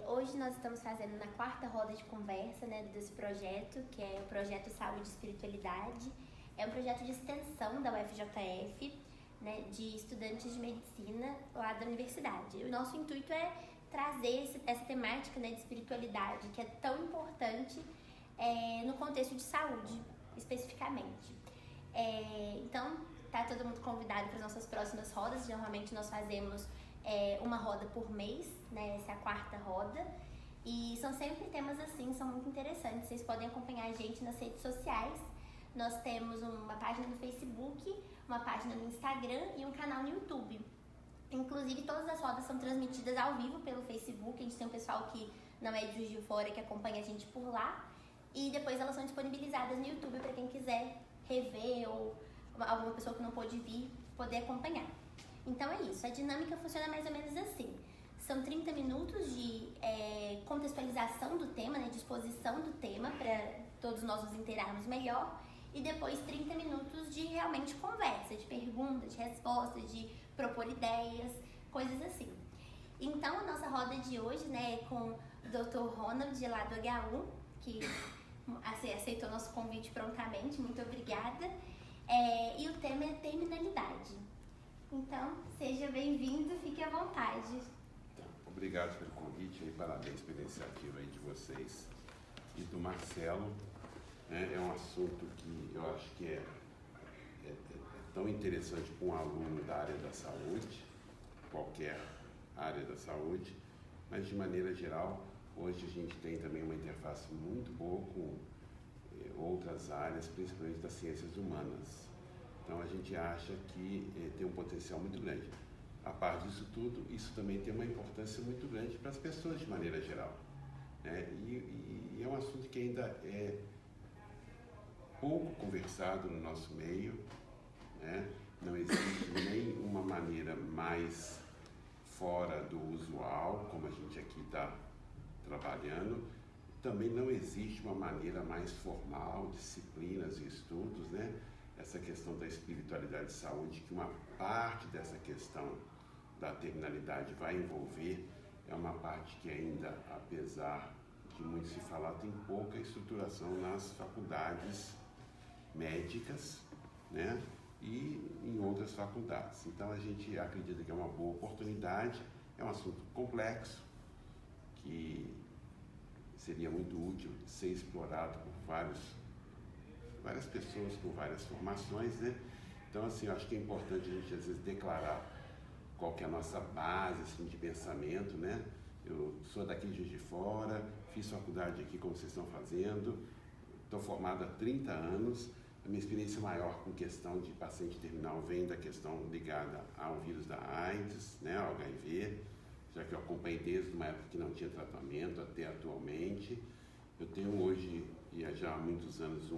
Hoje nós estamos fazendo na quarta roda de conversa, né, desse projeto, que é o Projeto Saúde e Espiritualidade. É um projeto de extensão da UFJF, né, de estudantes de medicina lá da universidade. O nosso intuito é trazer essa temática, né, de espiritualidade, que é tão importante no contexto de saúde, especificamente. Então, tá todo mundo convidado para as nossas próximas rodas. Normalmente nós fazemos uma roda por mês, né? Essa é a quarta roda. E são sempre temas assim, são muito interessantes. Vocês podem acompanhar a gente nas redes sociais. Nós temos uma página no Facebook, uma página no Instagram e um canal no YouTube. Inclusive, todas as rodas são transmitidas ao vivo pelo Facebook. A gente tem um pessoal que não é de Juiz de Fora que acompanha a gente por lá. E depois elas são disponibilizadas no YouTube para quem quiser rever ou alguma pessoa que não pôde vir poder acompanhar. Então é isso, a dinâmica funciona mais ou menos assim. São 30 minutos de contextualização do tema, né, de exposição do tema para todos nós nos inteirarmos melhor. E depois 30 minutos de realmente conversa, de perguntas, de respostas, de propor ideias, coisas assim. Então a nossa roda de hoje, né, é com o Dr. Ronald lá do HU, que aceitou nosso convite prontamente, muito obrigada. E o tema é terminalidade. Então, seja bem-vindo, fique à vontade. Então, obrigado pelo convite e parabéns pela iniciativa aí de vocês e do Marcelo. É um assunto que eu acho que é tão interessante para um aluno da área da saúde, qualquer área da saúde, mas de maneira geral, hoje a gente tem também uma interface muito boa com outras áreas, principalmente das ciências humanas. Então a gente acha que tem um potencial muito grande. A parte disso tudo, isso também tem uma importância muito grande para as pessoas de maneira geral, né? E é um assunto que ainda é pouco conversado no nosso meio, né? Não existe nem uma maneira mais fora do usual, como a gente aqui está trabalhando. Também não existe uma maneira mais formal, disciplinas e estudos, né? Essa questão da espiritualidade e saúde, que uma parte dessa questão da terminalidade vai envolver, é uma parte que ainda, apesar de muito se falar, tem pouca estruturação nas faculdades médicas, né? E em outras faculdades. Então a gente acredita que é uma boa oportunidade, é um assunto complexo, que seria muito útil ser explorado por várias pessoas com várias formações, né? Então, assim, eu acho que é importante a gente, às vezes, declarar qual que é a nossa base, assim, de pensamento, né? Eu sou daqui de Juiz de Fora, fiz faculdade aqui, como vocês estão fazendo, estou formado há 30 anos, a minha experiência maior com questão de paciente terminal vem da questão ligada ao vírus da AIDS, né, ao HIV, já que eu acompanhei desde uma época que não tinha tratamento até atualmente. Eu tenho hoje, e já há muitos anos,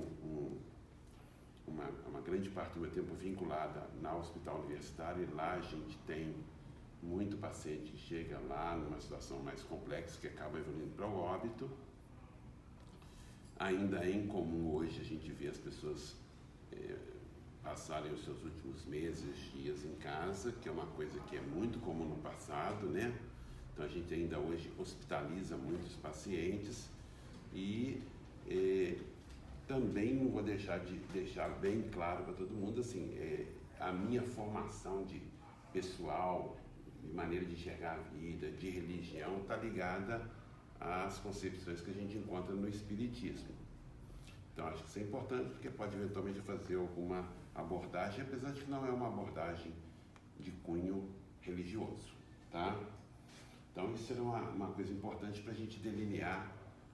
uma grande parte do meu tempo vinculada na Hospital Universitário, e lá a gente tem muito paciente que chega lá numa situação mais complexa, que acaba evoluindo para o óbito. Ainda é incomum hoje a gente ver as pessoas passarem os seus últimos meses, dias em casa, que é uma coisa que é muito comum no passado, né? Então a gente ainda hoje hospitaliza muitos pacientes e também não vou deixar de deixar bem claro para todo mundo, assim, a minha formação de pessoal, de maneira de enxergar a vida, de religião, está ligada às concepções que a gente encontra no Espiritismo. Então acho que isso é importante, porque pode eventualmente fazer alguma abordagem, apesar de que não é uma abordagem de cunho religioso, tá? Então isso é uma coisa importante para a gente delinear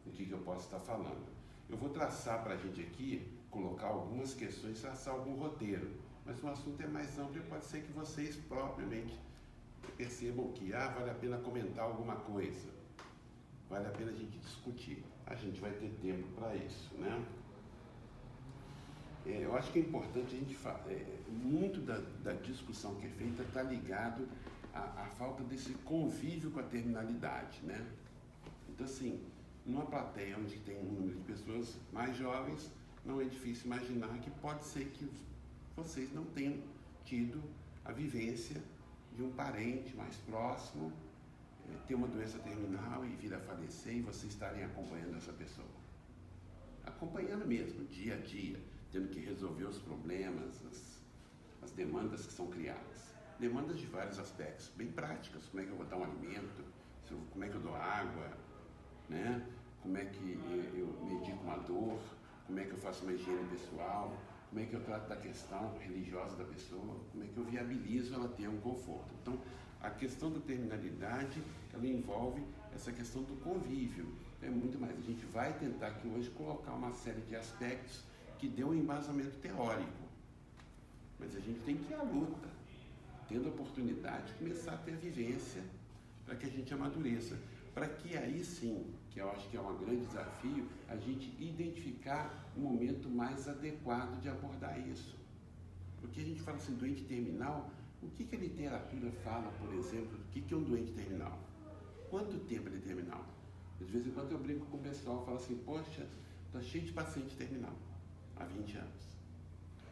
o que eu posso estar falando. Eu vou traçar para a gente aqui, colocar algumas questões, traçar algum roteiro, mas o assunto é mais amplo e pode ser que vocês propriamente percebam que vale a pena comentar alguma coisa, vale a pena a gente discutir. A gente vai ter tempo para isso, né? Eu acho que é importante a gente falar, muito da discussão que é feita está ligado à falta desse convívio com a terminalidade, né? Então, assim, numa plateia onde tem um número de pessoas mais jovens, não é difícil imaginar que pode ser que vocês não tenham tido a vivência de um parente mais próximo ter uma doença terminal e vir a falecer e vocês estarem acompanhando essa pessoa. Acompanhando mesmo, dia a dia, tendo que resolver os problemas, as demandas que são criadas. Demandas de vários aspectos, bem práticas, como é que eu vou dar um alimento, como é que eu dou água, né? Como é que eu medico uma dor, como é que eu faço uma higiene pessoal, como é que eu trato da questão religiosa da pessoa, como é que eu viabilizo ela ter um conforto. Então, a questão da terminalidade, ela envolve essa questão do convívio. É muito mais. A gente vai tentar aqui hoje colocar uma série de aspectos que dê um embasamento teórico. Mas a gente tem que ir à luta, tendo a oportunidade de começar a ter vivência para que a gente amadureça. Para que aí sim, que eu acho que é um grande desafio, a gente identificar o momento mais adequado de abordar isso. Porque a gente fala assim, doente terminal, o que a literatura fala, por exemplo, do que é um doente terminal? Quanto tempo ele é terminal? De vez em quando eu brinco com o pessoal e falo assim, poxa, está cheio de paciente terminal, há 20 anos.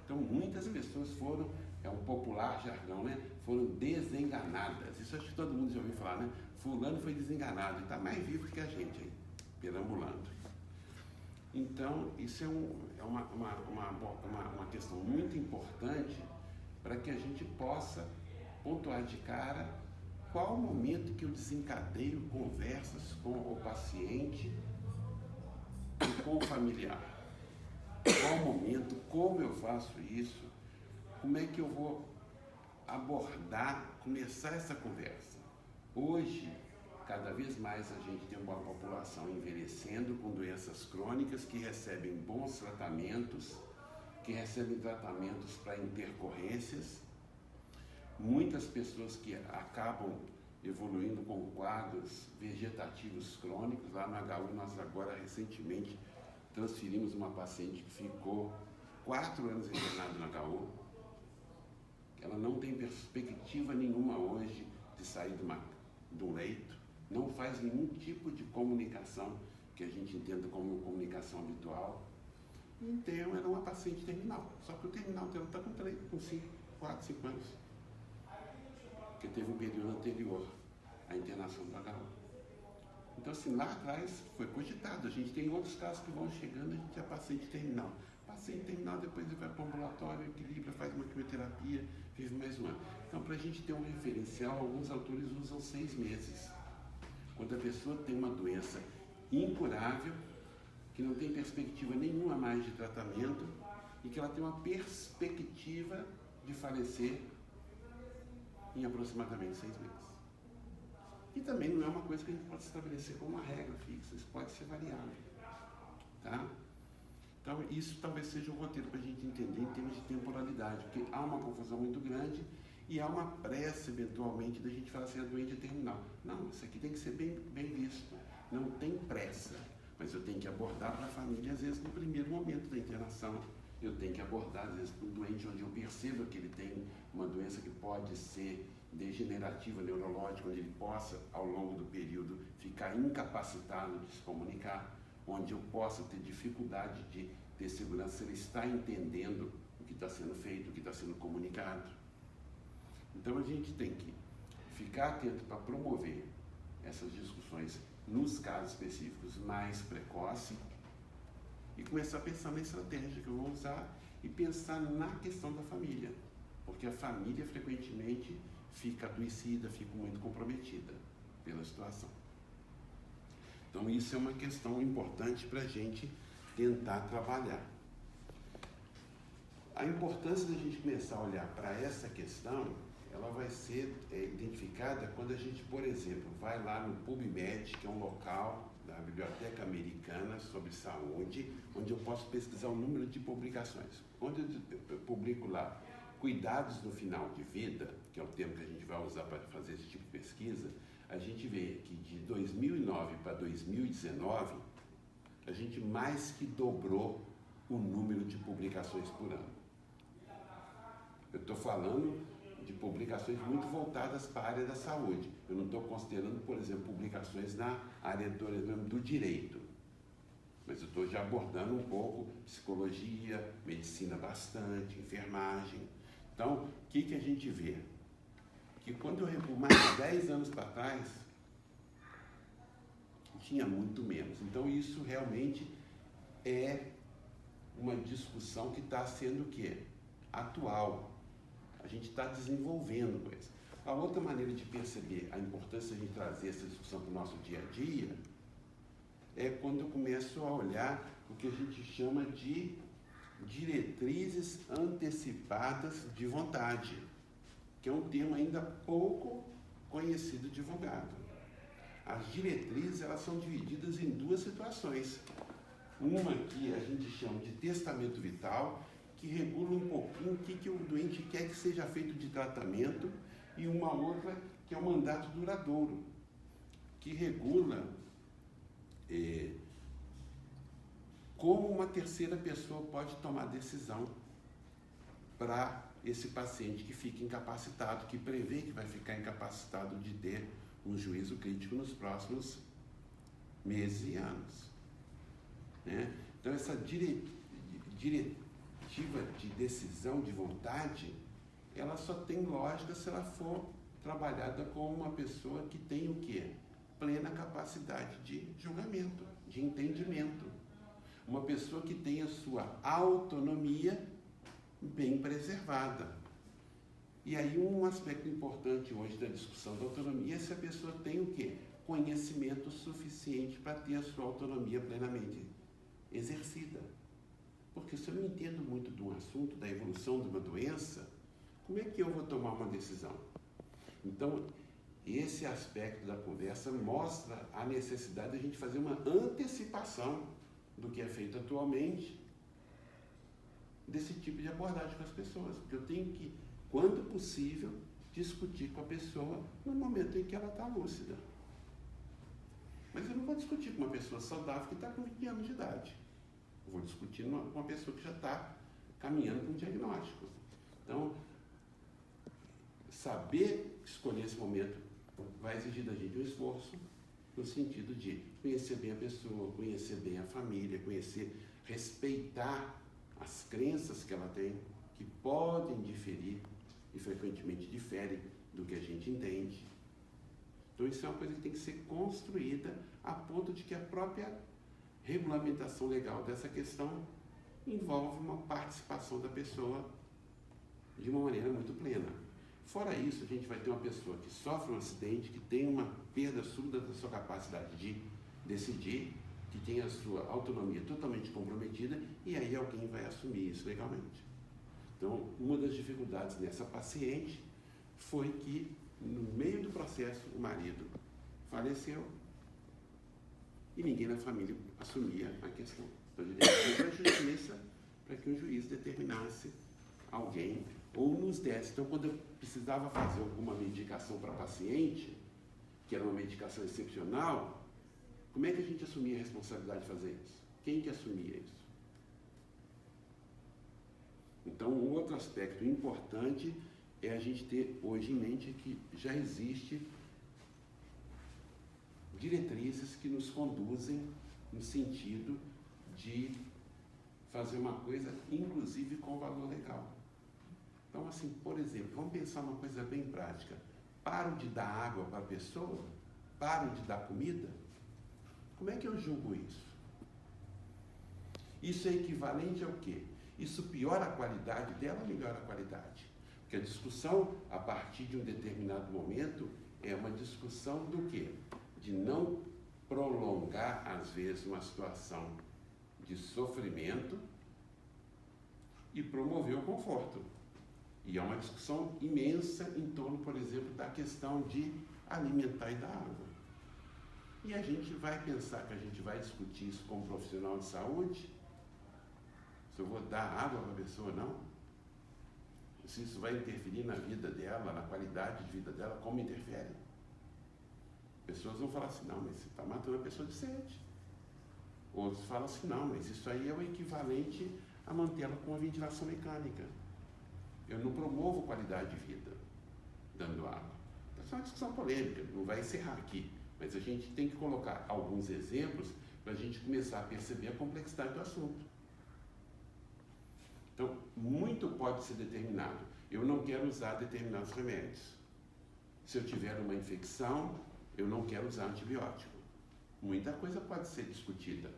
Então muitas pessoas foram, é um popular jargão, né? Foram desenganadas. Isso acho que todo mundo já ouviu falar, né? Fulano foi desenganado e está mais vivo que a gente aí, perambulando. Então, isso é uma questão muito importante para que a gente possa pontuar de cara qual o momento que eu desencadeio conversas com o paciente e com o familiar. Qual o momento, como eu faço isso, como é que eu vou abordar, começar essa conversa. Hoje, cada vez mais a gente tem uma população envelhecendo com doenças crônicas que recebem bons tratamentos, que recebem tratamentos para intercorrências. Muitas pessoas que acabam evoluindo com quadros vegetativos crônicos. Lá no HU, nós agora recentemente transferimos uma paciente que ficou 4 anos internada no HU. Ela não tem perspectiva nenhuma hoje de sair de um leito, não faz nenhum tipo de comunicação que a gente entenda como comunicação habitual. Então, era uma paciente terminal, só que o terminal dela está com 4, 5 anos, porque teve um período anterior à internação do HU. Então, assim, lá atrás foi cogitado. A gente tem outros casos que vão chegando, a gente é paciente terminal. Paciente terminal, depois ele vai para o ambulatório, equilibra, faz uma quimioterapia, vive mais um ano. Então, para a gente ter um referencial, alguns autores usam 6 meses. Quando a pessoa tem uma doença incurável, que não tem perspectiva nenhuma mais de tratamento e que ela tem uma perspectiva de falecer em aproximadamente 6 meses. E também não é uma coisa que a gente pode estabelecer como uma regra fixa, isso pode ser variável. Tá? Então, isso talvez seja um roteiro para a gente entender em termos de temporalidade, porque há uma confusão muito grande e há uma pressa, eventualmente, da gente falar assim, a doente é terminal. Não, isso aqui tem que ser bem visto. Não tem pressa, mas eu tenho que abordar para a família, às vezes, no primeiro momento da internação. Eu tenho que abordar, às vezes, para um doente onde eu percebo que ele tem uma doença que pode ser degenerativa, neurológica, onde ele possa, ao longo do período, ficar incapacitado de se comunicar, onde eu possa ter dificuldade de ter segurança se ele está entendendo o que está sendo feito, o que está sendo comunicado. Então, a gente tem que ficar atento para promover essas discussões nos casos específicos mais precoce e começar a pensar na estratégia que eu vou usar e pensar na questão da família, porque a família frequentemente fica adoecida, fica muito comprometida pela situação. Então isso é uma questão importante para a gente tentar trabalhar. A importância da gente começar a olhar para essa questão, ela vai ser identificada quando a gente, por exemplo, vai lá no PubMed, que é um local da Biblioteca Americana sobre saúde, onde eu posso pesquisar o número de publicações. Onde eu publico lá cuidados no final de vida, que é o termo que a gente vai usar para fazer esse tipo de pesquisa, a gente vê que de 2009 para 2019, a gente mais que dobrou o número de publicações por ano. Eu estou falando de publicações muito voltadas para a área da saúde. Eu não estou considerando, por exemplo, publicações na área do direito. Mas eu estou já abordando um pouco psicologia, medicina bastante, enfermagem. Então, o que a gente vê? Que quando eu recuo mais de 10 anos para trás, tinha muito menos. Então isso realmente é uma discussão que está sendo o quê? Atual. A gente está desenvolvendo coisa. A outra maneira de perceber a importância de trazer essa discussão para o nosso dia a dia é quando eu começo a olhar o que a gente chama de diretrizes antecipadas de vontade, que é um termo ainda pouco conhecido e divulgado. As diretrizes, elas são divididas em duas situações. Uma que a gente chama de testamento vital, que regula um pouquinho o que o doente quer que seja feito de tratamento, e uma outra que é o mandato duradouro, que regula como uma terceira pessoa pode tomar decisão para esse paciente que fica incapacitado, que prevê que vai ficar incapacitado de ter um juízo crítico nos próximos meses e anos. Né? Então, essa diretiva de decisão, de vontade, ela só tem lógica se ela for trabalhada com uma pessoa que tem o quê? Plena capacidade de julgamento, de entendimento. Uma pessoa que tem a sua autonomia bem preservada. E aí um aspecto importante hoje da discussão da autonomia é se a pessoa tem o quê? Conhecimento suficiente para ter a sua autonomia plenamente exercida. Porque se eu não entendo muito de um assunto, da evolução de uma doença, como é que eu vou tomar uma decisão? Então, esse aspecto da conversa mostra a necessidade de a gente fazer uma antecipação do que é feito atualmente desse tipo de abordagem com as pessoas. Porque eu tenho que, quando possível, discutir com a pessoa no momento em que ela está lúcida. Mas eu não vou discutir com uma pessoa saudável que está com 20 anos de idade. Eu vou discutir com uma pessoa que já está caminhando para um diagnóstico. Então, saber escolher esse momento vai exigir da gente um esforço no sentido de conhecer bem a pessoa, conhecer bem a família, conhecer, respeitar as crenças que ela tem, que podem diferir e frequentemente diferem do que a gente entende. Então isso é uma coisa que tem que ser construída a ponto de que a própria regulamentação legal dessa questão envolve uma participação da pessoa de uma maneira muito plena. Fora isso, a gente vai ter uma pessoa que sofre um acidente, que tem uma perda súbita da sua capacidade de decidir, que tem a sua autonomia totalmente comprometida, e aí alguém vai assumir isso legalmente. Então, uma das dificuldades nessa paciente foi que, no meio do processo, o marido faleceu e ninguém na família assumia a questão. Então, ele levou para a justiça para que o juiz determinasse alguém ou nos desse. Então, quando eu precisava fazer alguma medicação para paciente, que era uma medicação excepcional, como é que a gente assumia a responsabilidade de fazer isso? Quem que assumia isso? Então, um outro aspecto importante é a gente ter hoje em mente que já existe diretrizes que nos conduzem no sentido de fazer uma coisa, inclusive com valor legal. Então, assim, por exemplo, vamos pensar uma coisa bem prática. Paro de dar água para a pessoa? Paro de dar comida? Como é que eu julgo isso? Isso é equivalente ao quê? Isso piora a qualidade dela ou melhora a qualidade? Porque a discussão, a partir de um determinado momento, é uma discussão do quê? De não prolongar, às vezes, uma situação de sofrimento e promover o conforto. E é uma discussão imensa em torno, por exemplo, da questão de alimentar e dar água. E a gente vai pensar que a gente vai discutir isso com um profissional de saúde? Se eu vou dar água para a pessoa ou não? Se isso vai interferir na vida dela, na qualidade de vida dela, como interfere? Pessoas vão falar assim, não, mas você está matando a pessoa de sede. Outros falam assim, não, mas isso aí é o equivalente a mantê-la com a ventilação mecânica. Eu não promovo qualidade de vida dando água. Essa é uma discussão polêmica, não vai encerrar aqui. Mas a gente tem que colocar alguns exemplos para a gente começar a perceber a complexidade do assunto. Então, muito pode ser determinado. Eu não quero usar determinados remédios. Se eu tiver uma infecção, eu não quero usar antibiótico. muita coisa pode ser discutida.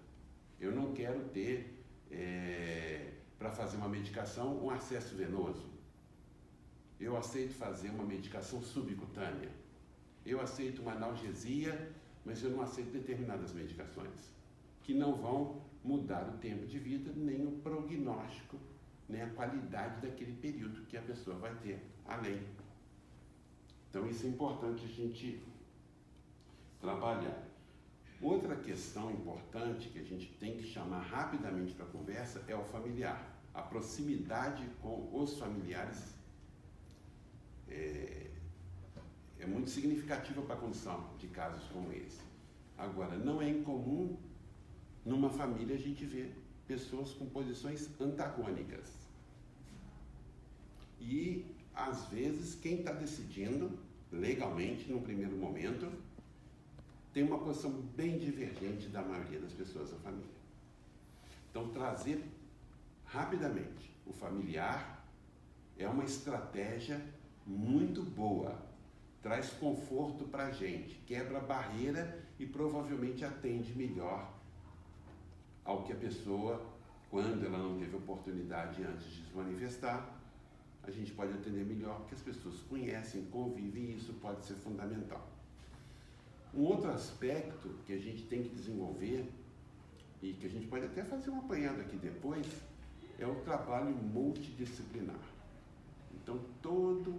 Eu não quero ter, para fazer uma medicação, um acesso venoso. Eu aceito fazer uma medicação subcutânea. Eu aceito uma analgesia, mas eu não aceito determinadas medicações, que não vão mudar o tempo de vida, nem o prognóstico, nem a qualidade daquele período que a pessoa vai ter além. Então, isso é importante a gente trabalhar. Outra questão importante que a gente tem que chamar rapidamente para a conversa é o familiar. A proximidade com os familiares é muito significativa para a condição de casos como esse. Agora, não é incomum numa família a gente ver pessoas com posições antagônicas. E, às vezes, quem está decidindo, legalmente, no primeiro momento, tem uma posição bem divergente da maioria das pessoas da família. Então, trazer rapidamente o familiar é uma estratégia muito boa. Traz conforto para a gente, quebra a barreira e provavelmente atende melhor ao que a pessoa, quando ela não teve oportunidade antes de se manifestar, a gente pode atender melhor porque as pessoas conhecem, convivem e isso pode ser fundamental. Um outro aspecto que a gente tem que desenvolver e que a gente pode até fazer um apanhado aqui depois é o trabalho multidisciplinar. Então, todo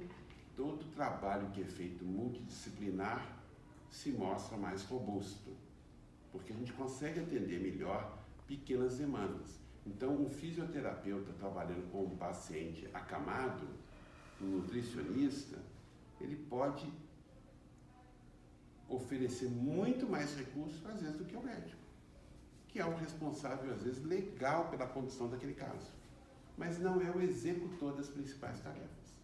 trabalho que é feito multidisciplinar se mostra mais robusto, porque a gente consegue atender melhor pequenas demandas. Então, um fisioterapeuta trabalhando com um paciente acamado, um nutricionista, ele pode oferecer muito mais recursos, às vezes, do que o médico, que é o responsável, às vezes, legal pela condição daquele caso, mas não é o executor das principais tarefas,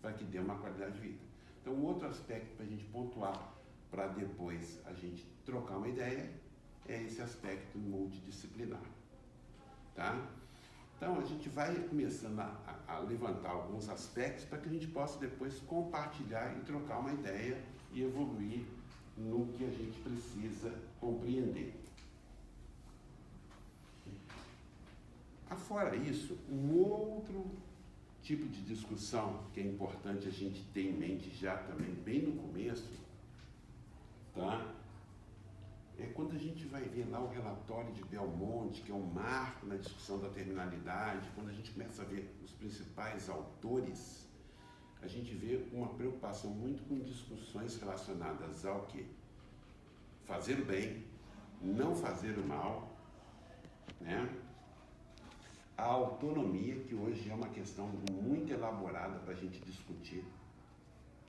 para que dê uma qualidade de vida. Então, um outro aspecto para a gente pontuar, para depois a gente trocar uma ideia, é esse aspecto multidisciplinar. Tá? Então, a gente vai começando a levantar alguns aspectos para que a gente possa depois compartilhar e trocar uma ideia e evoluir no que a gente precisa compreender. Afora isso, um outro tipo de discussão que é importante a gente ter em mente já também bem no começo, tá? É quando a gente vai ver lá o relatório de Belmonte, que é um marco na discussão da terminalidade, quando a gente começa a ver os principais autores, a gente vê uma preocupação muito com discussões relacionadas ao que? Fazer o bem, não fazer o mal, né? A autonomia, que hoje é uma questão muito elaborada para a gente discutir.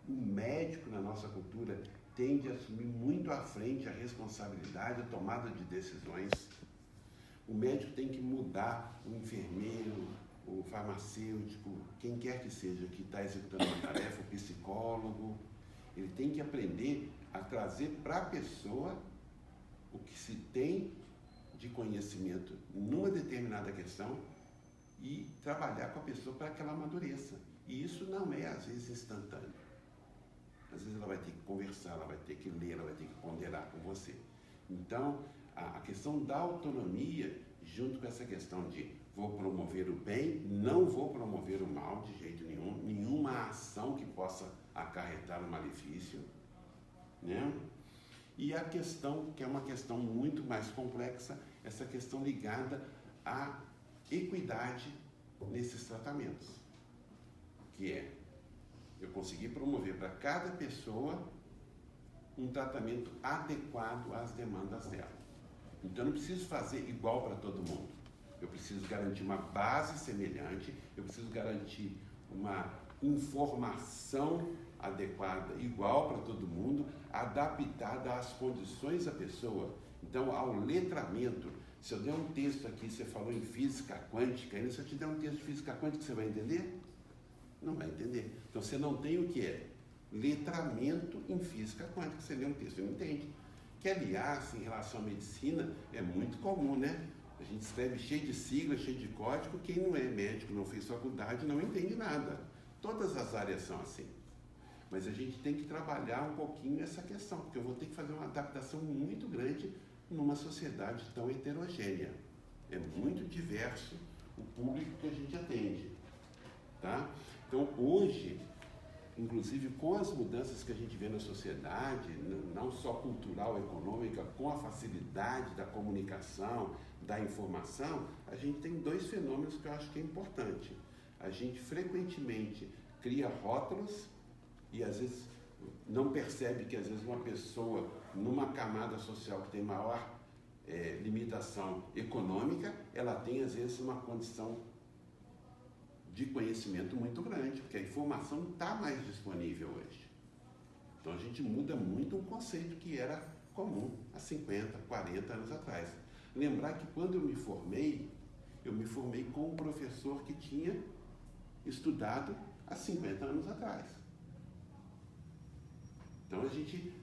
O médico, na nossa cultura, tende a assumir muito à frente a responsabilidade, a tomada de decisões. O médico tem que mudar o enfermeiro, o farmacêutico, quem quer que seja que está executando uma tarefa, o psicólogo. Ele tem que aprender a trazer para a pessoa o que se tem de conhecimento numa determinada questão e trabalhar com a pessoa para que ela amadureça. E isso não é, às vezes, instantâneo. Às vezes ela vai ter que conversar, ela vai ter que ler, ela vai ter que ponderar com você. Então, a questão da autonomia, junto com essa questão de vou promover o bem, não vou promover o mal de jeito nenhum, nenhuma ação que possa acarretar um malefício, né? E a questão, que é uma questão muito mais complexa, essa questão ligada à equidade nesses tratamentos, que é eu conseguir promover para cada pessoa um tratamento adequado às demandas dela. Então, eu não preciso fazer igual para todo mundo. Eu preciso garantir uma base semelhante, eu preciso garantir uma informação adequada, igual para todo mundo, adaptada às condições da pessoa. Então, ao letramento, se eu der um texto aqui, você falou em física quântica, e se eu te der um texto de física quântica, você vai entender? Não vai entender. Então, você não tem o que é letramento em física quântica. Você lê um texto e não entende. Que, aliás, em relação à medicina, é muito comum, né? A gente escreve cheio de sigla, cheio de código. Quem não é médico, não fez faculdade, não entende nada. Todas as áreas são assim. Mas a gente tem que trabalhar um pouquinho essa questão, porque eu vou ter que fazer uma adaptação muito grande numa sociedade tão heterogênea. É muito diverso o público que a gente atende, tá? Então, hoje, inclusive com as mudanças que a gente vê na sociedade, não só cultural, econômica, com a facilidade da comunicação, da informação, a gente tem dois fenômenos que eu acho que é importante. A gente frequentemente cria rótulos e às vezes não percebe que às vezes uma pessoa numa camada social que tem maior limitação econômica, ela tem às vezes uma condição de conhecimento muito grande, porque a informação não está mais disponível hoje. Então a gente muda muito um conceito que era comum há 50, 40 anos atrás. Lembrar que quando eu me formei com um professor que tinha estudado há 50 anos atrás. Então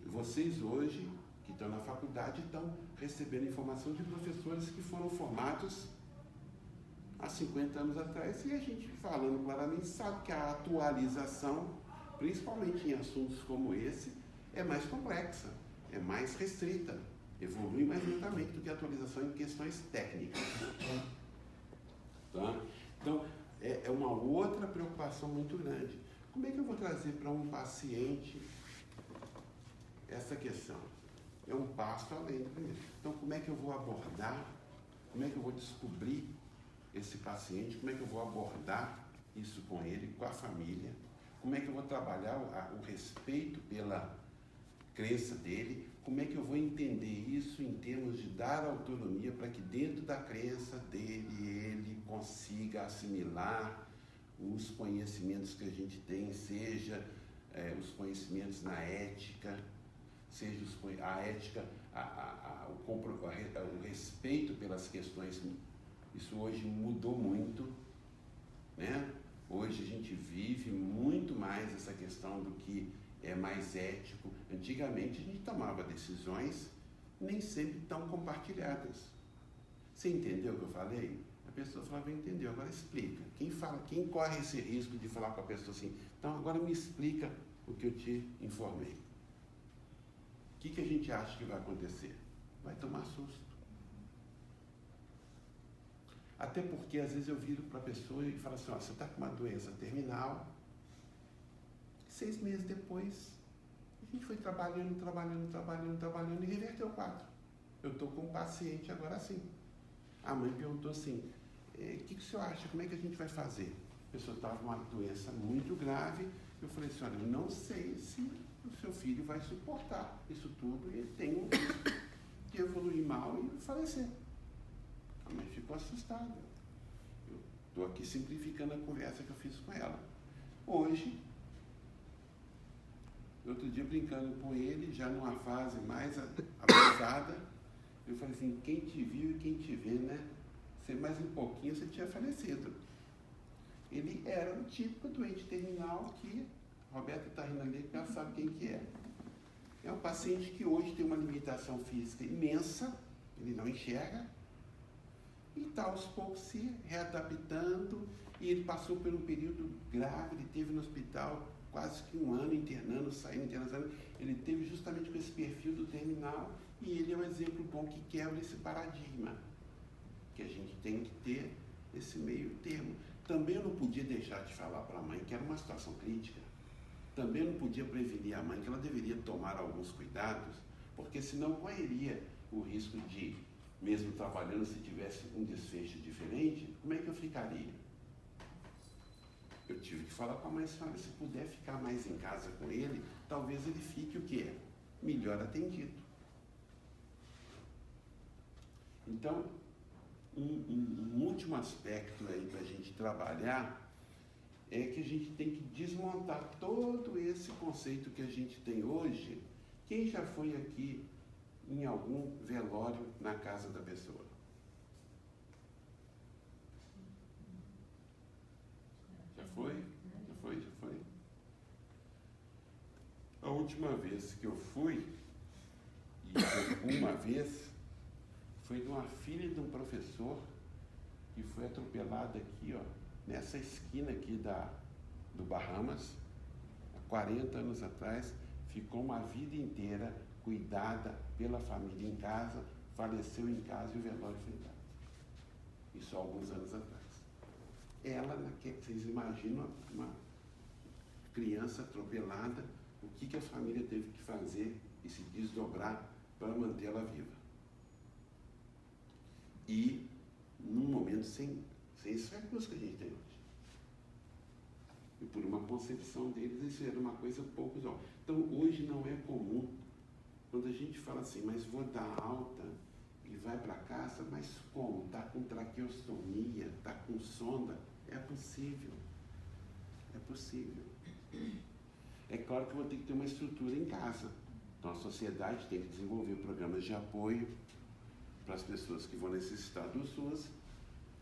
vocês hoje, que estão na faculdade, estão recebendo informação de professores que foram formados há 50 anos atrás, e a gente, falando claramente, sabe que a atualização, principalmente em assuntos como esse, é mais complexa, é mais restrita, evolui mais lentamente do que a atualização em questões técnicas. Tá? Então, é uma outra preocupação muito grande. Como é que eu vou trazer para um paciente essa questão? É um passo além do primeiro. Então, como é que eu vou abordar, como é que eu vou descobrir esse paciente, como é que eu vou abordar isso com ele, com a família, como é que eu vou trabalhar o respeito pela crença dele, como é que eu vou entender isso em termos de dar autonomia para que dentro da crença dele ele consiga assimilar os conhecimentos que a gente tem, seja os conhecimentos na ética, seja a ética, o respeito pelas questões. Isso hoje mudou muito, né? Hoje a gente vive muito mais essa questão do que é mais ético. Antigamente a gente tomava decisões nem sempre tão compartilhadas. Você entendeu o que eu falei? A pessoa falava, entendeu, agora explica. Quem corre esse risco de falar com a pessoa assim, então agora me explica o que eu te informei. O que a gente acha que vai acontecer? Vai tomar susto. Até porque, às vezes, eu viro para a pessoa e falo assim, você está com uma doença terminal, 6 meses depois, a gente foi trabalhando e reverteu o quadro. Eu estou com um paciente agora sim. A mãe perguntou assim, o que o senhor acha, como é que a gente vai fazer? A pessoa estava com uma doença muito grave, eu falei assim, olha, eu não sei se o seu filho vai suportar isso tudo, e ele tem um risco de evoluir mal e falecer. A mãe ficou assustada. Eu estou aqui simplificando a conversa que eu fiz com ela. Hoje, outro dia brincando com ele, já numa fase mais avançada, eu falei assim, quem te viu e quem te vê, né? Você mais um pouquinho, você tinha falecido. Ele era um típico doente terminal que, Roberto está rindo ali, porque ela sabe quem que é. É um paciente que hoje tem uma limitação física imensa, ele não enxerga, e está aos poucos se readaptando, e ele passou por um período grave, ele esteve no hospital quase que 1 ano internando, saindo, ele teve justamente com esse perfil do terminal, e ele é um exemplo bom que quebra esse paradigma, que a gente tem que ter esse meio termo. Também eu não podia deixar de falar para a mãe que era uma situação crítica, também eu não podia prevenir a mãe que ela deveria tomar alguns cuidados, porque senão correria o risco de, mesmo trabalhando, se tivesse um desfecho diferente, como é que eu ficaria? Eu tive que falar com a mãe, se puder ficar mais em casa com ele, talvez ele fique o quê? Melhor atendido. Então, um último aspecto aí para a gente trabalhar é que a gente tem que desmontar todo esse conceito que a gente tem hoje. Quem já foi aqui em algum velório na casa da pessoa? Já foi? Já foi? A última vez que eu fui, e foi uma vez, foi de uma filha de um professor que foi atropelada aqui, ó, nessa esquina aqui do Bahamas, 40 anos atrás, ficou uma vida inteira cuidada pela família em casa, faleceu em casa e o velório foi em casa. Isso há alguns anos atrás. Ela, vocês imaginam uma criança atropelada, o que a família teve que fazer e se desdobrar para mantê-la viva. E num momento sem esses recursos que a gente tem hoje. E por uma concepção deles, isso era uma coisa pouco usual. Então, hoje não é comum, quando a gente fala assim, mas vou dar alta e vai para casa, mas como? Está com traqueostomia, está com sonda? É possível. É possível. É claro que eu vou ter que ter uma estrutura em casa. Então, a sociedade tem que desenvolver programas de apoio para as pessoas que vão necessitar do SUS.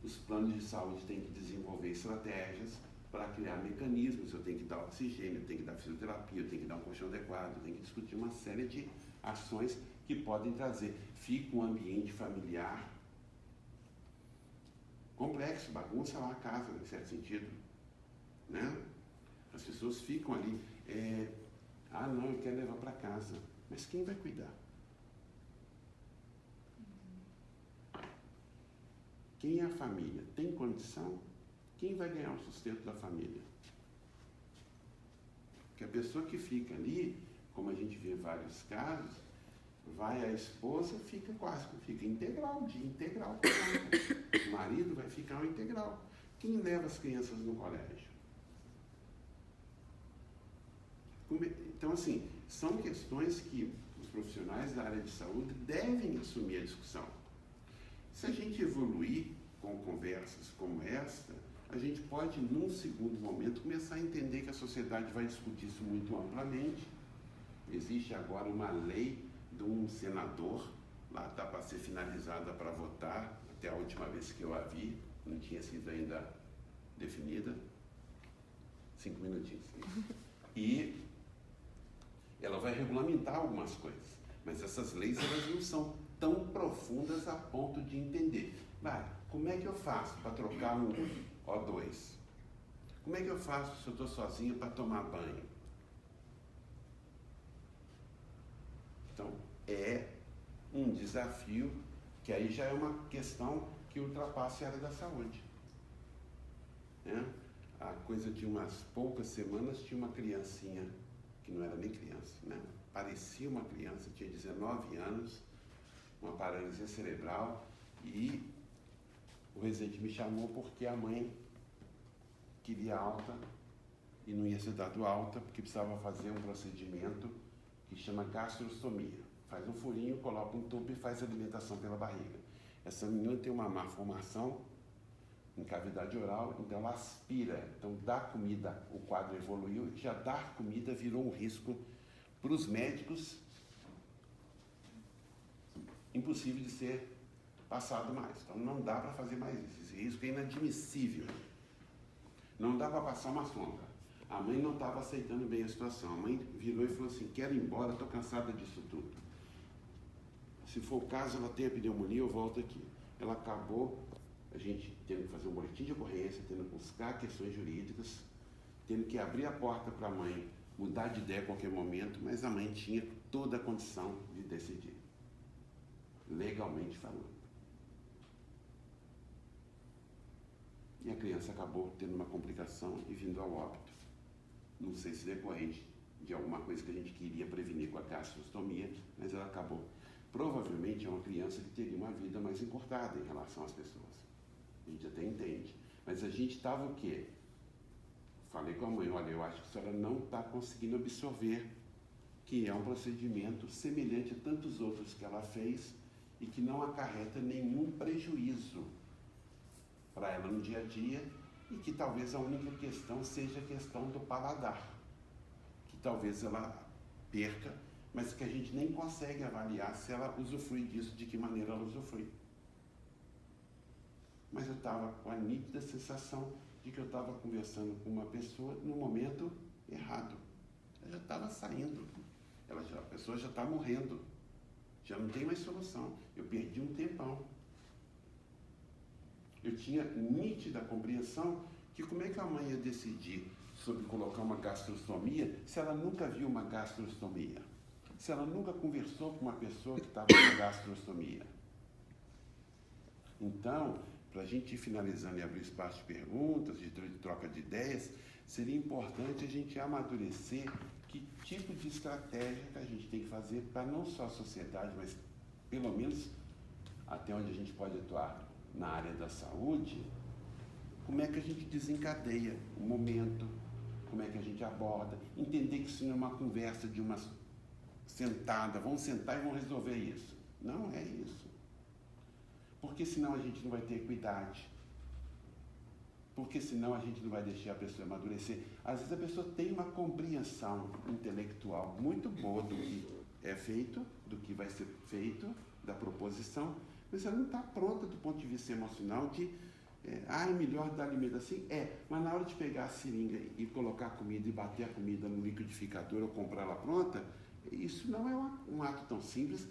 Os planos de saúde têm que desenvolver estratégias para criar mecanismos. Eu tenho que dar oxigênio, eu tenho que dar fisioterapia, eu tenho que dar um colchão adequado, eu tenho que discutir uma série de ações que podem trazer. Fica um ambiente familiar complexo, bagunça lá a casa, em certo sentido. Né? As pessoas ficam ali, não, eu quero levar para casa. Mas quem vai cuidar? Quem é a família? Tem condição? Quem vai ganhar o sustento da família? Porque a pessoa que fica ali, como a gente vê vários casos, vai a esposa, fica integral, dia integral. O marido vai ficar um integral. Quem leva as crianças no colégio? Então, assim, são questões que os profissionais da área de saúde devem assumir a discussão. Se a gente evoluir com conversas como esta, a gente pode, num segundo momento, começar a entender que a sociedade vai discutir isso muito amplamente. Existe agora uma lei de um senador, lá está para ser finalizada para votar, até a última vez que eu a vi, não tinha sido ainda definida. 5 minutinhos. E ela vai regulamentar algumas coisas, mas essas leis elas não são tão profundas a ponto de entender. Como é que eu faço para trocar um O2? Como é que eu faço se eu estou sozinho para tomar banho? Então, é um desafio que aí já é uma questão que ultrapassa a área da saúde. Né? Há coisa de umas poucas semanas tinha uma criancinha, que não era nem criança, né? Parecia uma criança, tinha 19 anos, uma paralisia cerebral, e o residente me chamou porque a mãe queria alta e não ia ser dado alta porque precisava fazer um procedimento que chama gastrostomia. Faz um furinho, coloca um tubo e faz alimentação pela barriga. Essa menina tem uma má formação em cavidade oral, então ela aspira. Então, dar comida, o quadro evoluiu, já dar comida virou um risco para os médicos impossível de ser passado mais. Então, não dá para fazer mais isso. Esse risco é inadmissível. Não dá para passar uma sonda. A mãe não estava aceitando bem a situação. A mãe virou e falou assim, quero ir embora, estou cansada disso tudo. Se for o caso, ela tem a pneumonia, eu volto aqui. Ela acabou, a gente tendo que fazer um boletim de ocorrência, tendo que buscar questões jurídicas, tendo que abrir a porta para a mãe mudar de ideia a qualquer momento, mas a mãe tinha toda a condição de decidir, legalmente falando. E a criança acabou tendo uma complicação e vindo ao óbito. Não sei se decorrente de alguma coisa que a gente queria prevenir com a gastrostomia, mas ela acabou. Provavelmente é uma criança que teria uma vida mais encurtada em relação às pessoas. A gente até entende. Mas a gente estava o quê? Falei com a mãe, olha, eu acho que a senhora não está conseguindo absorver que é um procedimento semelhante a tantos outros que ela fez e que não acarreta nenhum prejuízo para ela no dia a dia e que talvez a única questão seja a questão do paladar, que talvez ela perca, mas que a gente nem consegue avaliar se ela usufrui disso, de que maneira ela usufrui. Mas eu estava com a nítida sensação de que eu estava conversando com uma pessoa no momento errado. Ela já estava saindo, a pessoa já está morrendo, já não tem mais solução. Eu perdi um tempão. Eu tinha nítida compreensão que como é que a mãe ia decidir sobre colocar uma gastrostomia se ela nunca viu uma gastrostomia? Se ela nunca conversou com uma pessoa que estava com gastrostomia? Então, para a gente ir finalizando e abrir espaço de perguntas, de troca de ideias, seria importante a gente amadurecer que tipo de estratégia que a gente tem que fazer para não só a sociedade, mas pelo menos até onde a gente pode atuar na área da saúde, como é que a gente desencadeia o momento, como é que a gente aborda, entender que isso não é uma conversa de uma sentada, vamos sentar e vamos resolver isso. Não é isso. Porque senão a gente não vai ter equidade. Porque senão a gente não vai deixar a pessoa amadurecer. Às vezes a pessoa tem uma compreensão intelectual muito boa do que é feito, do que vai ser feito, da proposição, mas ela não está pronta do ponto de vista emocional de é melhor dar alimento assim? Mas na hora de pegar a seringa e colocar a comida e bater a comida no liquidificador ou comprar ela pronta, isso não é um ato tão simples.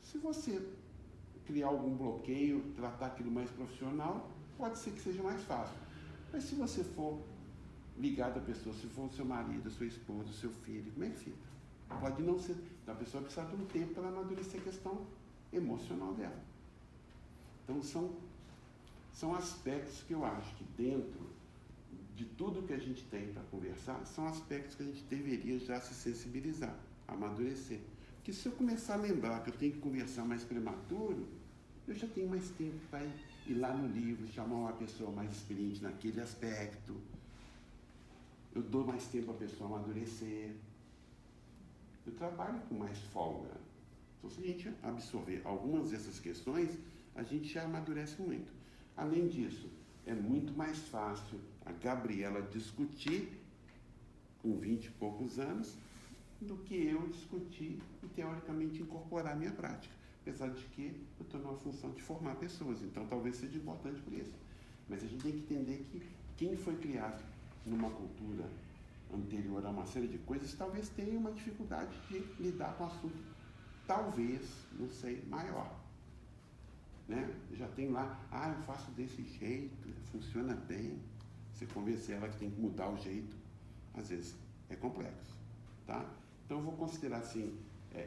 Se você criar algum bloqueio, tratar aquilo mais profissional, pode ser que seja mais fácil. Mas se você for ligado à pessoa, se for o seu marido, a sua esposa, o seu filho, como é que fica? Pode não ser. Então a pessoa precisa de um tempo para amadurecer a questão emocional dela. Então são aspectos que eu acho que dentro de tudo que a gente tem para conversar, são aspectos que a gente deveria já se sensibilizar, amadurecer. Porque se eu começar a lembrar que eu tenho que conversar mais prematuro, eu já tenho mais tempo para ir lá no livro, chamar uma pessoa mais experiente naquele aspecto. Eu dou mais tempo à pessoa amadurecer. Eu trabalho com mais folga. Então, se a gente absorver algumas dessas questões, a gente já amadurece muito. Além disso, é muito mais fácil a Gabriela discutir com 20 e poucos anos do que eu discutir e, teoricamente, incorporar a minha prática. Apesar de que eu estou numa função de formar pessoas, então talvez seja importante por isso. Mas a gente tem que entender que quem foi criado numa cultura anterior a uma série de coisas, talvez tenha uma dificuldade de lidar com o assunto, talvez, não sei, maior. Né? Já tem lá, eu faço desse jeito, funciona bem. Você convencer ela que tem que mudar o jeito, às vezes é complexo. Tá? Então eu vou considerar assim,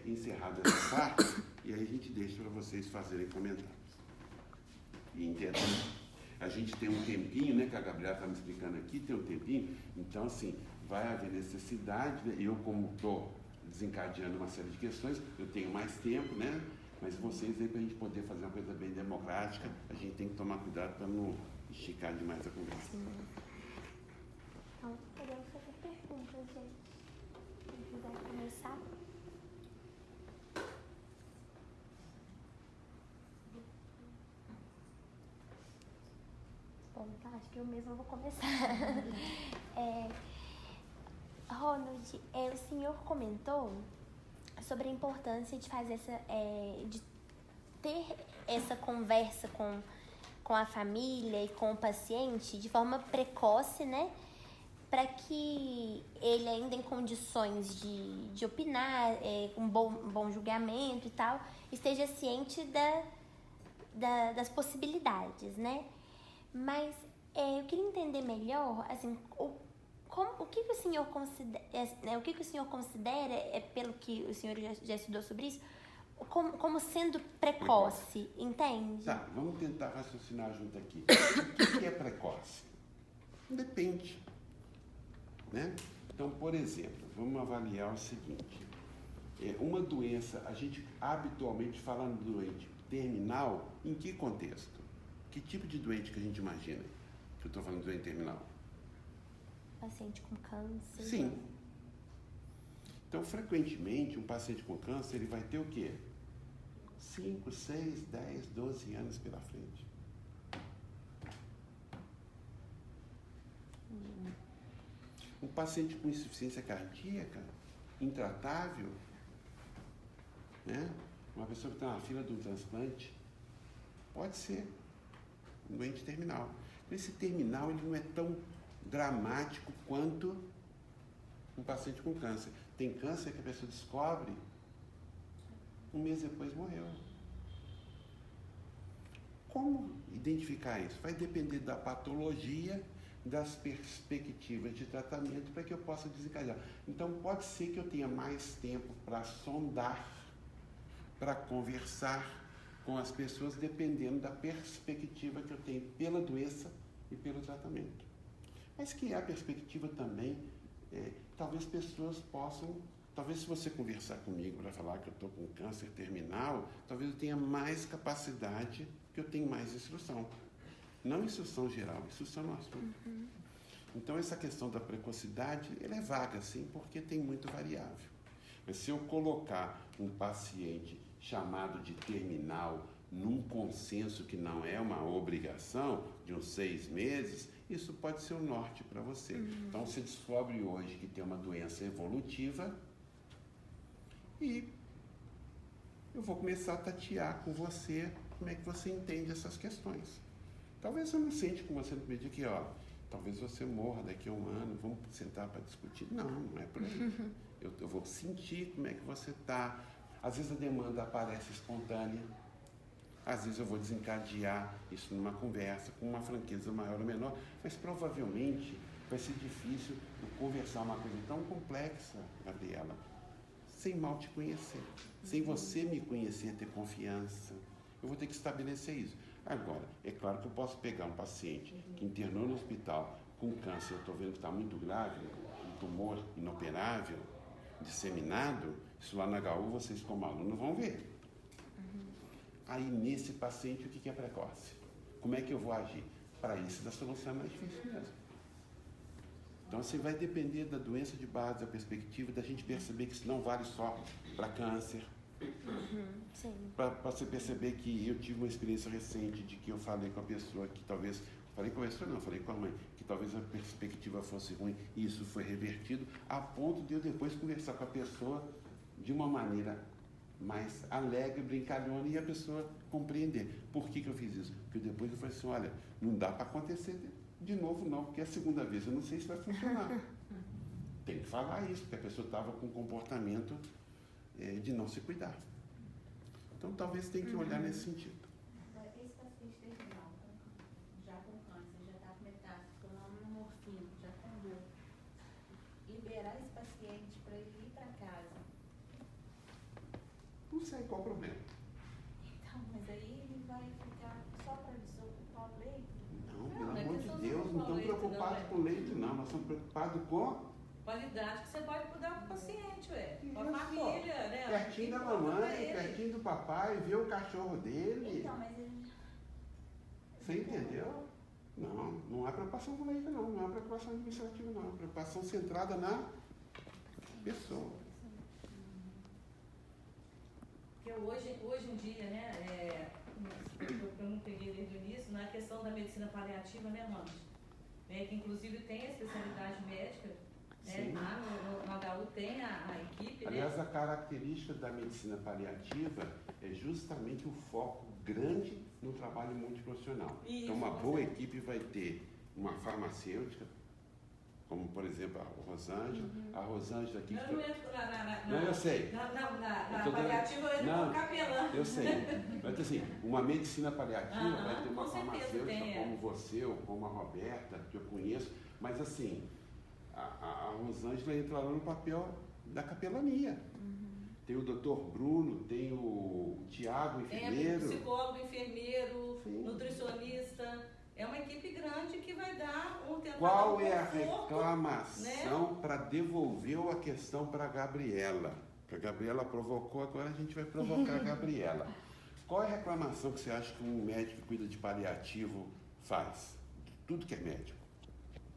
encerrada essa parte, e aí a gente deixa para vocês fazerem comentários. E entendam. A gente tem um tempinho, né, que a Gabriela está me explicando aqui, tem um tempinho, então assim, vai haver necessidade, né? Eu como estou desencadeando uma série de questões, eu tenho mais tempo, né? Mas vocês aí, para a gente poder fazer uma coisa bem democrática, a gente tem que tomar cuidado para não esticar demais a conversa. Sim. Então, podemos fazer perguntas, gente. Quem quiser começar. Bom, então acho que eu mesma vou começar. Ronald, o senhor comentou sobre a importância de fazer de ter essa conversa com a família e com o paciente de forma precoce, né? Para que ele, ainda em condições de opinar, com bom julgamento e tal, esteja ciente das possibilidades, né? Mas eu queria entender melhor, assim, o que o senhor considera, pelo que o senhor já estudou sobre isso, como sendo precoce, entende? Tá, vamos tentar raciocinar junto aqui. O que é precoce? Depende. Né? Então, por exemplo, vamos avaliar o seguinte. Uma doença, a gente habitualmente fala no doente terminal, em que contexto? Que tipo de doente que a gente imagina? Que eu estou falando de doente terminal? Paciente com câncer. Sim. Então, frequentemente, um paciente com câncer, ele vai ter o quê? 5, 6, 10, 12 anos pela frente. Um paciente com insuficiência cardíaca, intratável, né? Uma pessoa que está na fila de um transplante, pode ser um doente terminal. Esse terminal, ele não é tão dramático quanto um paciente com câncer. Tem câncer que a pessoa descobre, um mês depois morreu. Como identificar isso? Vai depender da patologia, das perspectivas de tratamento para que eu possa desencadear. Então, pode ser que eu tenha mais tempo para sondar, para conversar com as pessoas, dependendo da perspectiva que eu tenho pela doença e pelo tratamento. Mas que é a perspectiva também, talvez pessoas possam, talvez se você conversar comigo para falar que eu estou com câncer terminal, talvez eu tenha mais capacidade, porque eu tenho mais instrução. Não instrução geral, instrução no assunto. Então, essa questão da precocidade, ela é vaga, sim, porque tem muito variável. Mas se eu colocar um paciente chamado de terminal num consenso que não é uma obrigação, de uns 6 meses, isso pode ser o norte para você. Então, você descobre hoje que tem uma doença evolutiva e eu vou começar a tatear com você como é que você entende essas questões. Talvez eu não sente com você no primeiro dia que, talvez você morra daqui a 1 ano, vamos sentar para discutir. Não, não é por aí. Eu vou sentir como é que você está. Às vezes a demanda aparece espontânea, às vezes eu vou desencadear isso numa conversa, com uma franqueza maior ou menor, mas provavelmente vai ser difícil eu conversar uma coisa tão complexa, Gabriela, sem mal te conhecer, sem você me conhecer, ter confiança. Eu vou ter que estabelecer isso. Agora, é claro que eu posso pegar um paciente que internou no hospital com câncer, eu estou vendo que está muito grave, um tumor inoperável, disseminado, isso lá na HU vocês como alunos vão ver. Aí, nesse paciente, o que é precoce? Como é que eu vou agir? Para isso, da solução é mais difícil mesmo. Então, assim, vai depender da doença de base, da perspectiva, da gente perceber que isso não vale só para câncer. Para você perceber que eu tive uma experiência recente de que eu falei com a pessoa que talvez... Falei com a pessoa, não, falei com a mãe, que talvez a perspectiva fosse ruim e isso foi revertido, a ponto de eu depois conversar com a pessoa de uma maneira mais alegre, brincalhona, e a pessoa compreender. Por que eu fiz isso? Porque depois eu falei assim, olha, não dá para acontecer de novo não, porque é a segunda vez, eu não sei se vai funcionar. Tem que falar isso, porque a pessoa estava com um comportamento de não se cuidar. Então, talvez tenha que olhar nesse sentido. Esse paciente terminal, já com câncer, já está com metástase, tomando morfina, já está dor. Liberar esse paciente para ele ir para casa. Não sei qual o problema. Então, mas aí ele vai ficar só para desocupar o leito? Não, pelo amor de Deus, não estamos preocupados com o leito, não. Nós estamos preocupados com qualidade que você pode cuidar com o paciente, com a família, né? Pertinho da mamãe, pertinho do papai, ver o cachorro dele. Então, mas ele... Você entendeu? Não, não é preocupação com leito, não. Não é preocupação administrativa, não. É preocupação centrada na pessoa. Porque hoje em dia, né, eu não peguei desde o início, na questão da medicina paliativa, né, Ramos? Que inclusive tem a especialidade médica, né? Lá no HU tem a equipe. Aliás, né? a característica da medicina paliativa é justamente o foco grande no trabalho multiprofissional. Isso, então, uma boa equipe vai ter uma farmacêutica, como, por exemplo, a Rosângela. A Rosângela aqui... Eu não entro Não, eu sei. Na paliativa eu entro como capelã. Eu sei. Mas, assim, uma medicina paliativa vai ter uma farmacêutica como você ou como a Roberta, que eu conheço. Mas, assim, a Rosângela entra lá no papel da capelania. Tem o doutor Bruno, tem o Tiago, enfermeiro. Tem psicólogo, enfermeiro, Sim. nutricionista. É uma equipe grande que vai dar Qual é a reclamação, né, para devolver a questão para a Gabriela? Porque a Gabriela provocou, agora a gente vai provocar a Gabriela. Qual é a reclamação que você acha que um médico que cuida de paliativo faz? Tudo que é médico.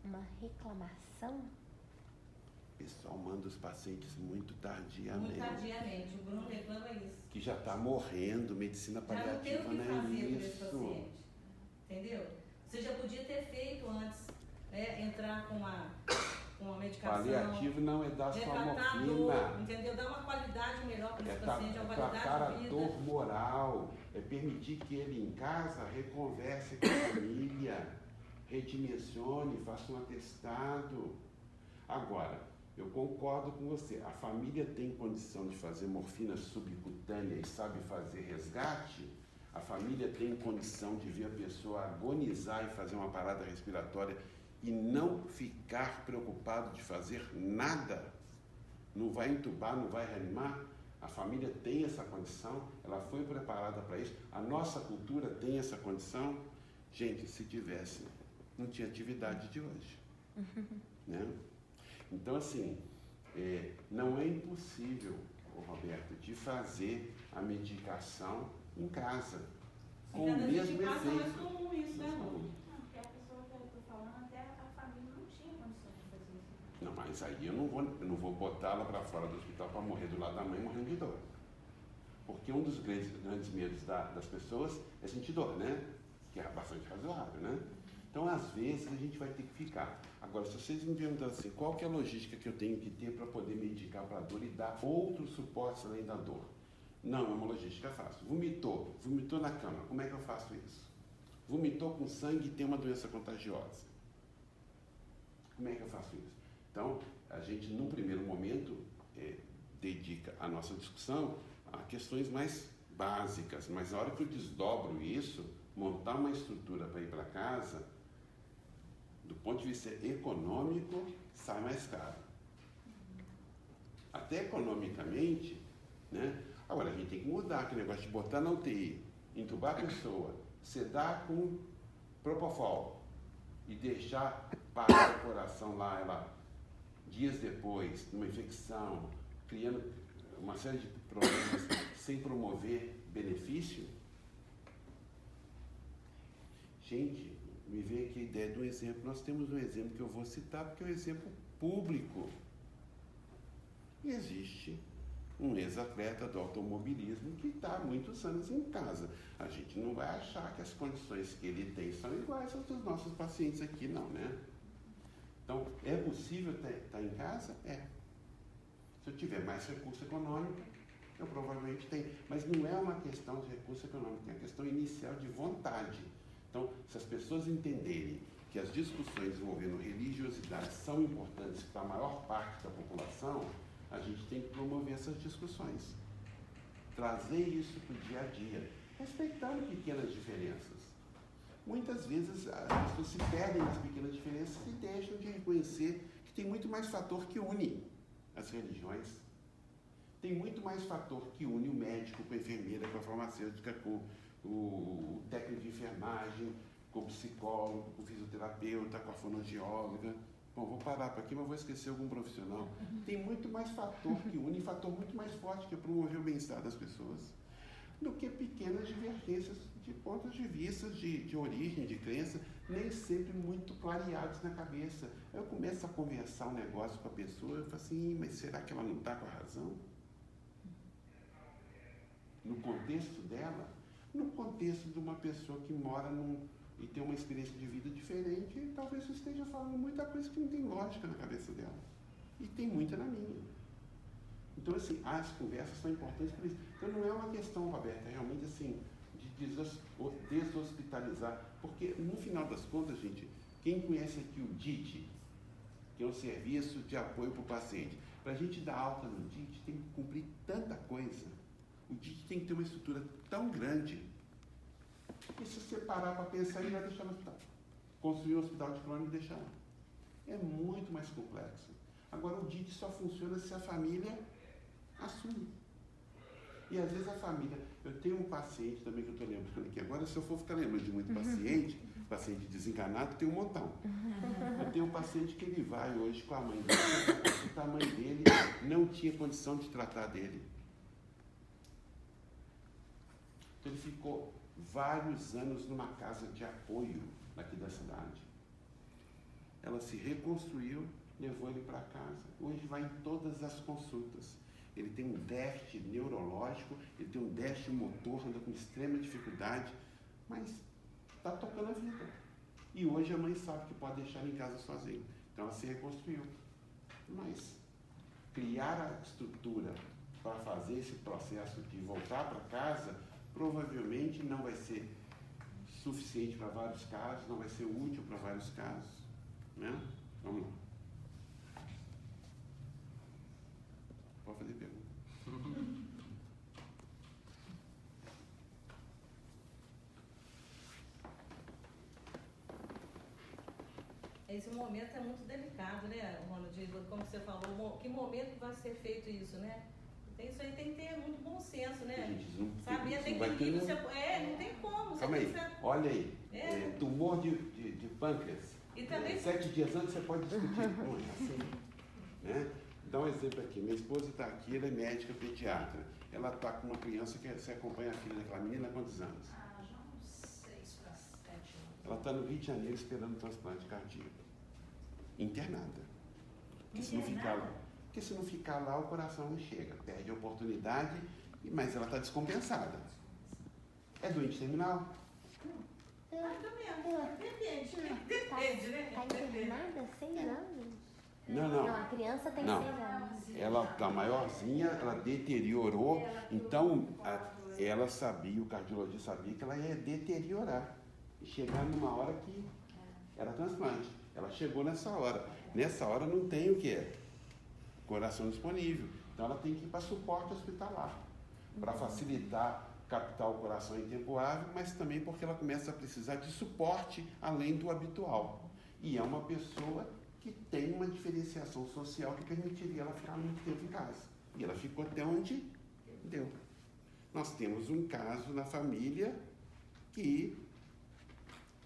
Uma reclamação? O pessoal manda os pacientes muito tardiamente. Muito tardiamente, o Bruno reclama isso. Que já está morrendo, medicina paliativa não é isso. Entendeu? Você já podia ter feito antes, né, entrar com uma medicação. Paliativo não é dar só morfina. Dor, entendeu? Dar uma qualidade melhor para esse paciente, uma qualidade de vida. Dor moral, é permitir que ele em casa reconverse com a família, redimensione, faça um atestado. Agora, eu concordo com você, a família tem condição de fazer morfina subcutânea e sabe fazer resgate? A família tem condição de ver a pessoa agonizar e fazer uma parada respiratória e não ficar preocupado de fazer nada, não vai entubar, não vai reanimar, a família tem essa condição, ela foi preparada para isso, a nossa cultura tem essa condição. Gente, se tivesse, não tinha atividade de hoje. Né? Então, assim, não é impossível, Roberto, de fazer a medicação em casa, com o mesmo É mais efeito. comum isso, né, Rô? Porque a pessoa que eu estou falando, até a família não tinha condições de fazer isso. Não, mas aí eu não vou botá-la para fora do hospital para morrer do lado da mãe morrendo de dor. Porque um dos grandes medos das pessoas é sentir dor, né? Que é bastante razoável, né? Então, às vezes, a gente vai ter que ficar. Agora, se vocês me perguntam assim, qual que é a logística que eu tenho que ter para poder medicar para a dor e dar outros suportes além da dor? Não, é uma logística fácil. Vomitou na cama, como é que eu faço isso? Vomitou com sangue e tem uma doença contagiosa. Como é que eu faço isso? Então, a gente, num primeiro momento, dedica a nossa discussão a questões mais básicas, mas na hora que eu desdobro isso, montar uma estrutura para ir para casa, do ponto de vista econômico, sai mais caro. Até economicamente, né? Agora, a gente tem que mudar aquele negócio de botar na UTI, entubar a pessoa, sedar com propofol e deixar parar o coração lá, ela, dias depois, numa infecção, criando uma série de problemas sem promover benefício. Gente, me veio aqui a ideia do exemplo. Nós temos um exemplo que eu vou citar, porque é um exemplo público. E existe um ex-atleta do automobilismo que está há muitos anos em casa. A gente não vai achar que as condições que ele tem são iguais às dos nossos pacientes aqui, não, né? Então, é possível estar em casa? É. Se eu tiver mais recurso econômico, eu provavelmente tenho. Mas não é uma questão de recurso econômico, é uma questão inicial de vontade. Então, se as pessoas entenderem que as discussões envolvendo religiosidade são importantes para a maior parte da população, a gente tem que promover essas discussões. Trazer isso para o dia a dia, respeitando pequenas diferenças. Muitas vezes as pessoas se perdem nas pequenas diferenças e deixam de reconhecer que tem muito mais fator que une as religiões. Tem muito mais fator que une o médico com a enfermeira, com a farmacêutica, com o técnico de enfermagem, com o psicólogo, com o fisioterapeuta, com a fonoaudióloga. Bom, vou parar por aqui, mas vou esquecer algum profissional. Tem muito mais fator que une, fator muito mais forte que é promover o bem-estar das pessoas, do que pequenas divergências de pontos de vista, de origem, de crença, nem sempre muito clareados na cabeça. Eu começo a conversar um negócio com a pessoa, eu falo assim, mas será que ela não está com a razão? No contexto dela, no contexto de uma pessoa que mora e tem uma experiência de vida diferente, talvez eu esteja falando muita coisa que não tem lógica na cabeça dela. E tem muita na minha. Então, assim, as conversas são importantes por isso. Então, não é uma questão, Roberta, realmente, assim, de deshospitalizar. Porque, no final das contas, gente, quem conhece aqui o DIT, que é um serviço de apoio para o paciente, para a gente dar alta no DIT, tem que cumprir tanta coisa. O DIT tem que ter uma estrutura tão grande que, se você parar para pensar, ele vai deixar no hospital. Construir um hospital de crônico e deixar lá. É muito mais complexo. Agora, o DIT só funciona se a família assume. E às vezes a família... Eu tenho um paciente também que eu estou lembrando aqui agora, se eu for ficar lembrando de muito paciente desenganado, tem um montão. Eu tenho um paciente que ele vai hoje com a mãe dele, porque a mãe dele não tinha condição de tratar dele. Então ele ficou vários anos numa casa de apoio aqui da cidade. Ela se reconstruiu, levou ele para casa. Hoje vai em todas as consultas. Ele tem um déficit neurológico, ele tem um déficit motor, anda com extrema dificuldade, mas está tocando a vida. E hoje a mãe sabe que pode deixar ele em casa sozinho. Então ela se reconstruiu. Mas criar a estrutura para fazer esse processo de voltar para casa, provavelmente não vai ser suficiente para vários casos, não vai ser útil para vários casos. Né? Vamos lá. Pode fazer pergunta. Esse momento é muito delicado, né, Ronald? Como você falou, que momento vai ser feito isso, né? Isso aí tem que ter muito bom senso, né? Saber até que nível você... não tem como. Calma aí, olha aí. Tumor de pâncreas. E também... 7 dias antes você pode discutir. Não é assim, né? Dá um exemplo aqui. Minha esposa está aqui, ela é médica pediatra. Ela está com uma criança que você acompanha a filha daquela menina há quantos anos? Já uns 6 para 7 anos. Ela está no Rio de Janeiro esperando um transplante cardíaco. Internada. Porque se não ficar lá, o coração não chega. Perde a oportunidade, mas ela está descompensada. É doente terminal? Depende, né? Tá internada 6 anos? Não, a criança tem 6 anos. Ela está maiorzinha, ela deteriorou, então ela sabia, o cardiologista sabia que ela ia deteriorar. E chegar numa hora que era transplante. Ela chegou nessa hora. Nessa hora não tem o que é? Coração disponível. Então ela tem que ir para suporte hospitalar. Para facilitar captar o coração em tempo hábil, mas também porque ela começa a precisar de suporte além do habitual. E é uma pessoa que tem uma diferenciação social que permitiria ela ficar muito tempo em casa. E ela ficou até onde deu. Nós temos um caso na família que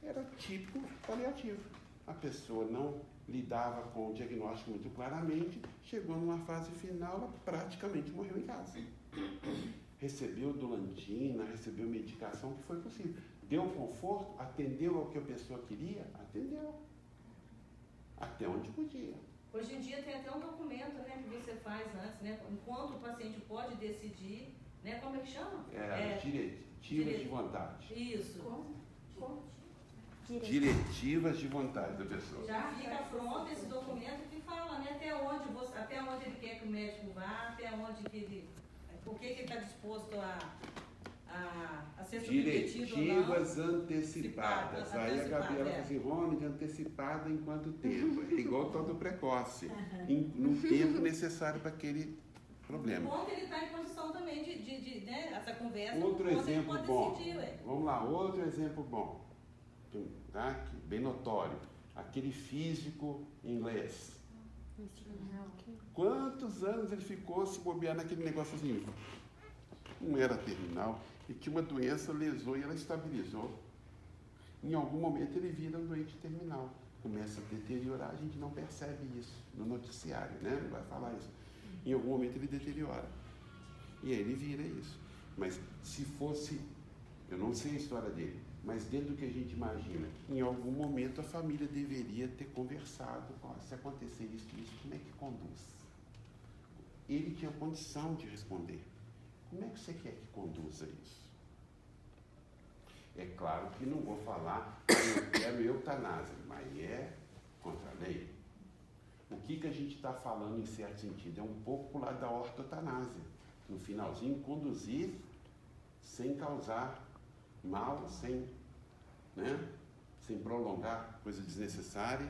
era típico paliativo. A pessoa não lidava com o diagnóstico muito claramente, chegou numa fase final, ela praticamente morreu em casa. Recebeu dolantina, recebeu medicação, que foi possível. Deu conforto, atendeu ao que a pessoa queria, atendeu. Até onde podia. Hoje em dia tem até um documento, né, que você faz antes, né, enquanto o paciente pode decidir, né, como é que chama? Diretivas de vontade. Isso. Diretivas de vontade da pessoa. Já fica pronto esse documento que fala, né, até onde ele quer que o médico vá, até onde que ele... Por que ele está disposto a ser submetido ou não? Diretivas antecipadas. Aí a Gabriela fala assim, Rony, antecipada em quanto tempo? É igual todo precoce. No tempo necessário para aquele problema. Quando ele está em condição também de né, essa conversa, outro exemplo ele pode bom. decidir, Vamos lá, outro exemplo bom. Tá? Bem notório. Aquele físico inglês. Quantos anos ele ficou se bobear naquele negóciozinho? Não era terminal. E tinha uma doença, lesou e ela estabilizou. Em algum momento ele vira um doente terminal. Começa a deteriorar, a gente não percebe isso no noticiário, né? Não vai falar isso. Em algum momento ele deteriora. E aí ele vira isso. Mas se fosse, eu não sei a história dele, mas dentro do que a gente imagina, em algum momento a família deveria ter conversado, se acontecer isso, como é que conduz? Ele tinha condição de responder. Como é que você quer que conduza isso? É claro que não vou falar que eu quero eutanásia, mas é contra a lei. O que a gente está falando em certo sentido? É um pouco para o lado da ortotanásia. No finalzinho, conduzir sem causar mal, sem prolongar coisa desnecessária,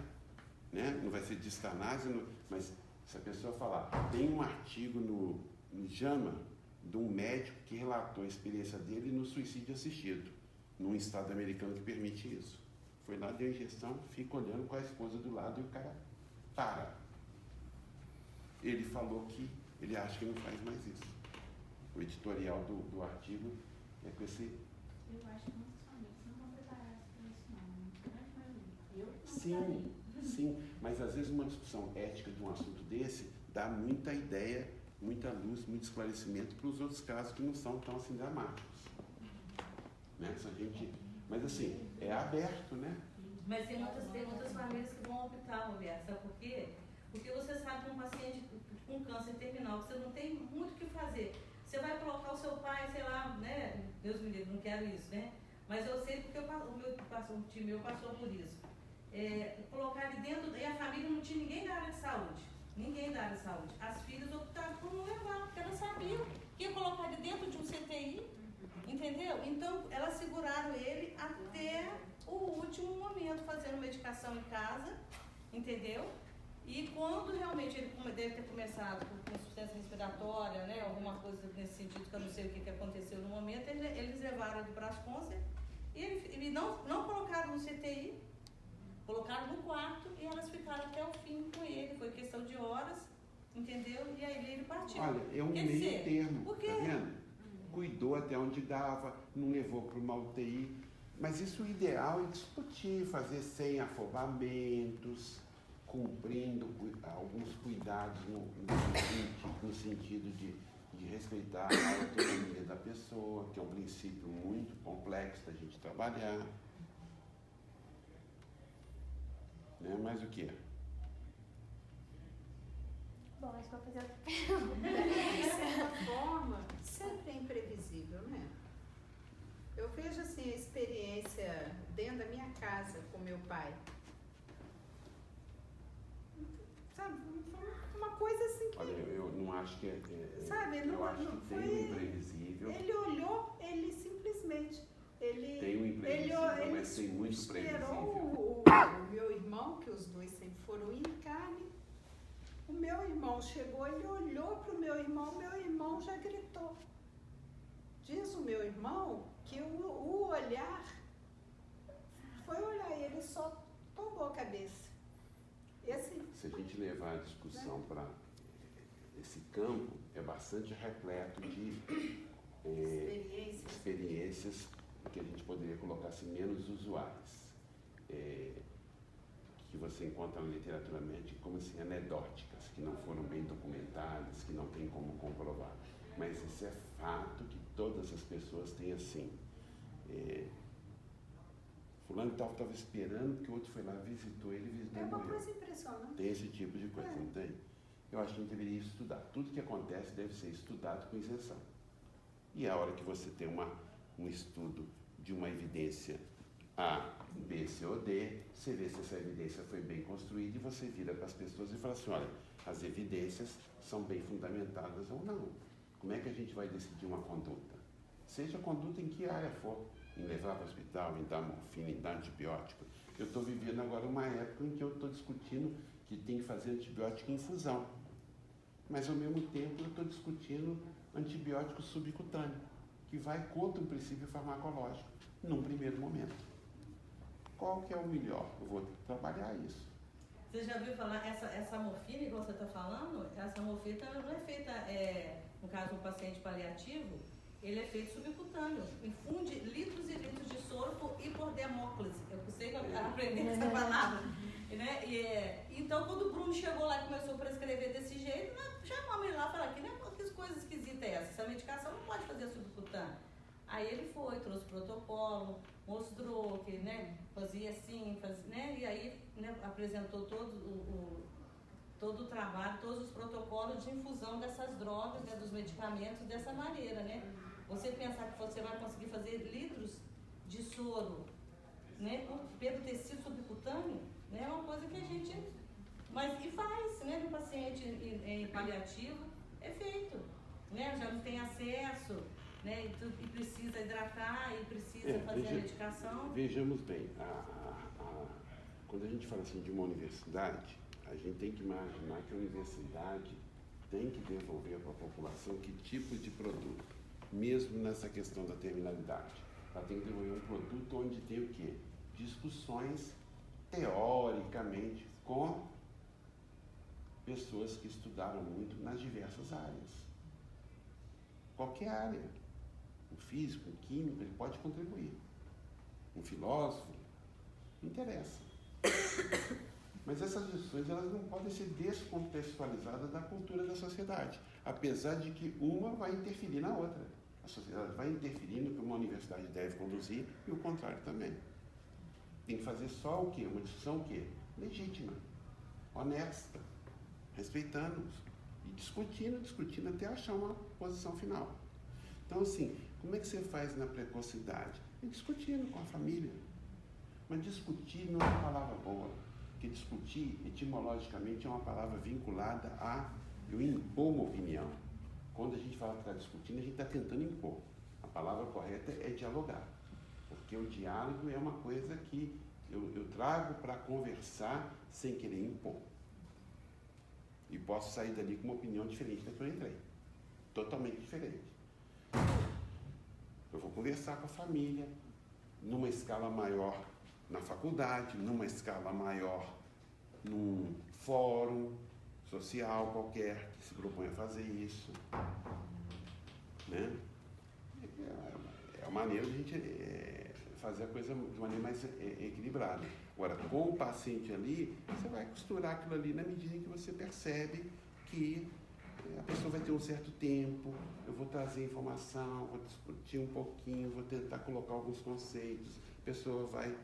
né? Não vai ser distanásia, mas se a pessoa falar, tem um artigo no JAMA de um médico que relatou a experiência dele no suicídio assistido, num estado americano que permite isso. Foi lá, deu injeção, fica olhando com a esposa do lado e o cara para. Ele falou que ele acha que não faz mais isso. O editorial do artigo é com esse... Eu acho que muitas famílias não estão preparadas para isso, não. Sim, mas às vezes uma discussão ética de um assunto desse dá muita ideia, muita luz, muito esclarecimento para os outros casos que não são tão assim dramáticos. Né? Mas assim, é aberto, né? Mas tem muitas famílias que vão optar, Roberto, sabe por quê? Porque você sabe que um paciente com câncer terminal, você não tem muito o que fazer. Você vai colocar o seu pai, sei lá, né? Deus me livre, não quero isso, né? Mas eu sei porque o time meu passou por isso. Colocar ele dentro, e a família não tinha ninguém da área de saúde. Ninguém da área de saúde. As filhas optaram por não levar, porque elas sabiam que ia colocar ele dentro de um CTI, entendeu? Então, elas seguraram ele até o último momento, fazendo medicação em casa, entendeu? E quando realmente ele deve ter começado com insuficiência respiratória, né, alguma coisa nesse sentido, que eu não sei o que aconteceu no momento, eles levaram ele para as Brascôncia e não colocaram no CTI, Colocaram no quarto e elas ficaram até o fim com ele. Foi questão de horas, entendeu? E aí ele partiu. Olha, é um Quer meio dizer, termo, porque- tá vendo? Cuidou até onde dava, não levou para uma UTI. Mas isso o ideal é discutir, fazer sem afobamentos, cumprindo alguns cuidados no sentido de respeitar a autonomia da pessoa, que é um princípio muito complexo da gente trabalhar. Né? Mas o quê? Bom, acho que vou fazer outra pergunta. De certa forma, sempre é imprevisível, né? Eu vejo assim a experiência dentro da minha casa com meu pai. Sabe, foi uma coisa assim que... Olha, eu não acho que Sabe, eu não- acho não que foi- tem um imprevisível. Ele olhou, ele simplesmente... Ele, Tem um imprevisível, mas tem muito esperou previsível. o meu irmão, que os dois sempre foram em carne. O meu irmão chegou, ele olhou para o meu irmão já gritou. Diz o meu irmão que o olhar foi olhar e ele só tomou a cabeça. E assim, Se a gente levar a discussão para esse campo, é bastante repleto de experiências que a gente poderia colocar assim, menos usuais, que você encontra na literatura médica como assim, anedóticas, que não foram bem documentadas, que não tem como comprovar. Mas isso é fato que todas as pessoas têm assim. Fulano estava esperando que o outro foi lá, visitou ele, visitou é e uma morreu. coisa impressionante. Tem esse tipo de coisa, É. não tem? Eu acho que a gente deveria estudar. Tudo que acontece deve ser estudado com isenção. E a hora que você tem um estudo de uma evidência A, B, C ou D, você vê se essa evidência foi bem construída e você vira para as pessoas e fala assim, olha, as evidências são bem fundamentadas ou não. Como é que a gente vai decidir uma conduta? Seja a conduta em que área for, em levar para o hospital, em dar morfina, em dar antibiótico. Eu estou vivendo agora uma época em que eu estou discutindo que tem que fazer antibiótico em infusão. Mas, ao mesmo tempo, eu estou discutindo antibiótico subcutâneo, que vai contra o princípio farmacológico, num primeiro momento. Qual que é o melhor? Eu vou trabalhar isso. Você já ouviu falar, essa morfina que você está falando, essa morfina não é feita, no caso um paciente paliativo, ele é feito subcutâneo, infunde litros e litros de soro e por demóclise. Eu sei aprender essa palavra. Né? Então, quando o Bruno chegou lá e começou a prescrever desse jeito, nós chamamos ele lá e falamos, que coisa esquisita é essa? Essa medicação não pode fazer subcutâneo. Aí ele foi, trouxe o protocolo, mostrou que, né, fazia assim, né, e aí, né, apresentou todo o trabalho, todos os protocolos de infusão dessas drogas, né, dos medicamentos dessa maneira, né? Você pensar que você vai conseguir fazer litros de soro, né, pelo tecido subcutâneo, né, é uma coisa que a gente... Mas e faz, né, no paciente em paliativo, é feito, né, já não tem acesso, né, e precisa hidratar, e precisa fazer a medicação. Vejamos bem, quando a gente fala assim de uma universidade, a gente tem que imaginar que a universidade tem que devolver para a população que tipo de produto, mesmo nessa questão da terminalidade. Ela tem que devolver um produto onde tem o quê? Discussões, teoricamente, com pessoas que estudaram muito nas diversas áreas. Qualquer área. Um físico, um químico, ele pode contribuir. Um filósofo, não interessa. Mas essas discussões, elas não podem ser descontextualizadas da cultura da sociedade, apesar de que uma vai interferir na outra. A sociedade vai interferir no que uma universidade deve conduzir e o contrário também. Tem que fazer só o quê? Uma discussão o quê? Legítima, honesta, respeitando e discutindo até achar uma posição final. Então, assim, como é que você faz na precocidade? É discutindo com a família. Mas discutir não é uma palavra boa, porque discutir, etimologicamente, é uma palavra vinculada a eu impor uma opinião. Quando a gente fala que está discutindo, a gente está tentando impor. A palavra correta é dialogar, porque o diálogo é uma coisa que eu trago para conversar sem querer impor. E posso sair dali com uma opinião diferente da que eu entrei. Totalmente diferente. Eu vou conversar com a família, numa escala maior, na faculdade, numa escala maior, num fórum social qualquer que se propõe a fazer isso, né? É a maneira de a gente fazer a coisa de maneira mais equilibrada. Agora, com o paciente ali, você vai costurar aquilo ali na medida em que você percebe que a pessoa vai ter um certo tempo, eu vou trazer informação, vou discutir um pouquinho, vou tentar colocar alguns conceitos, a pessoa vai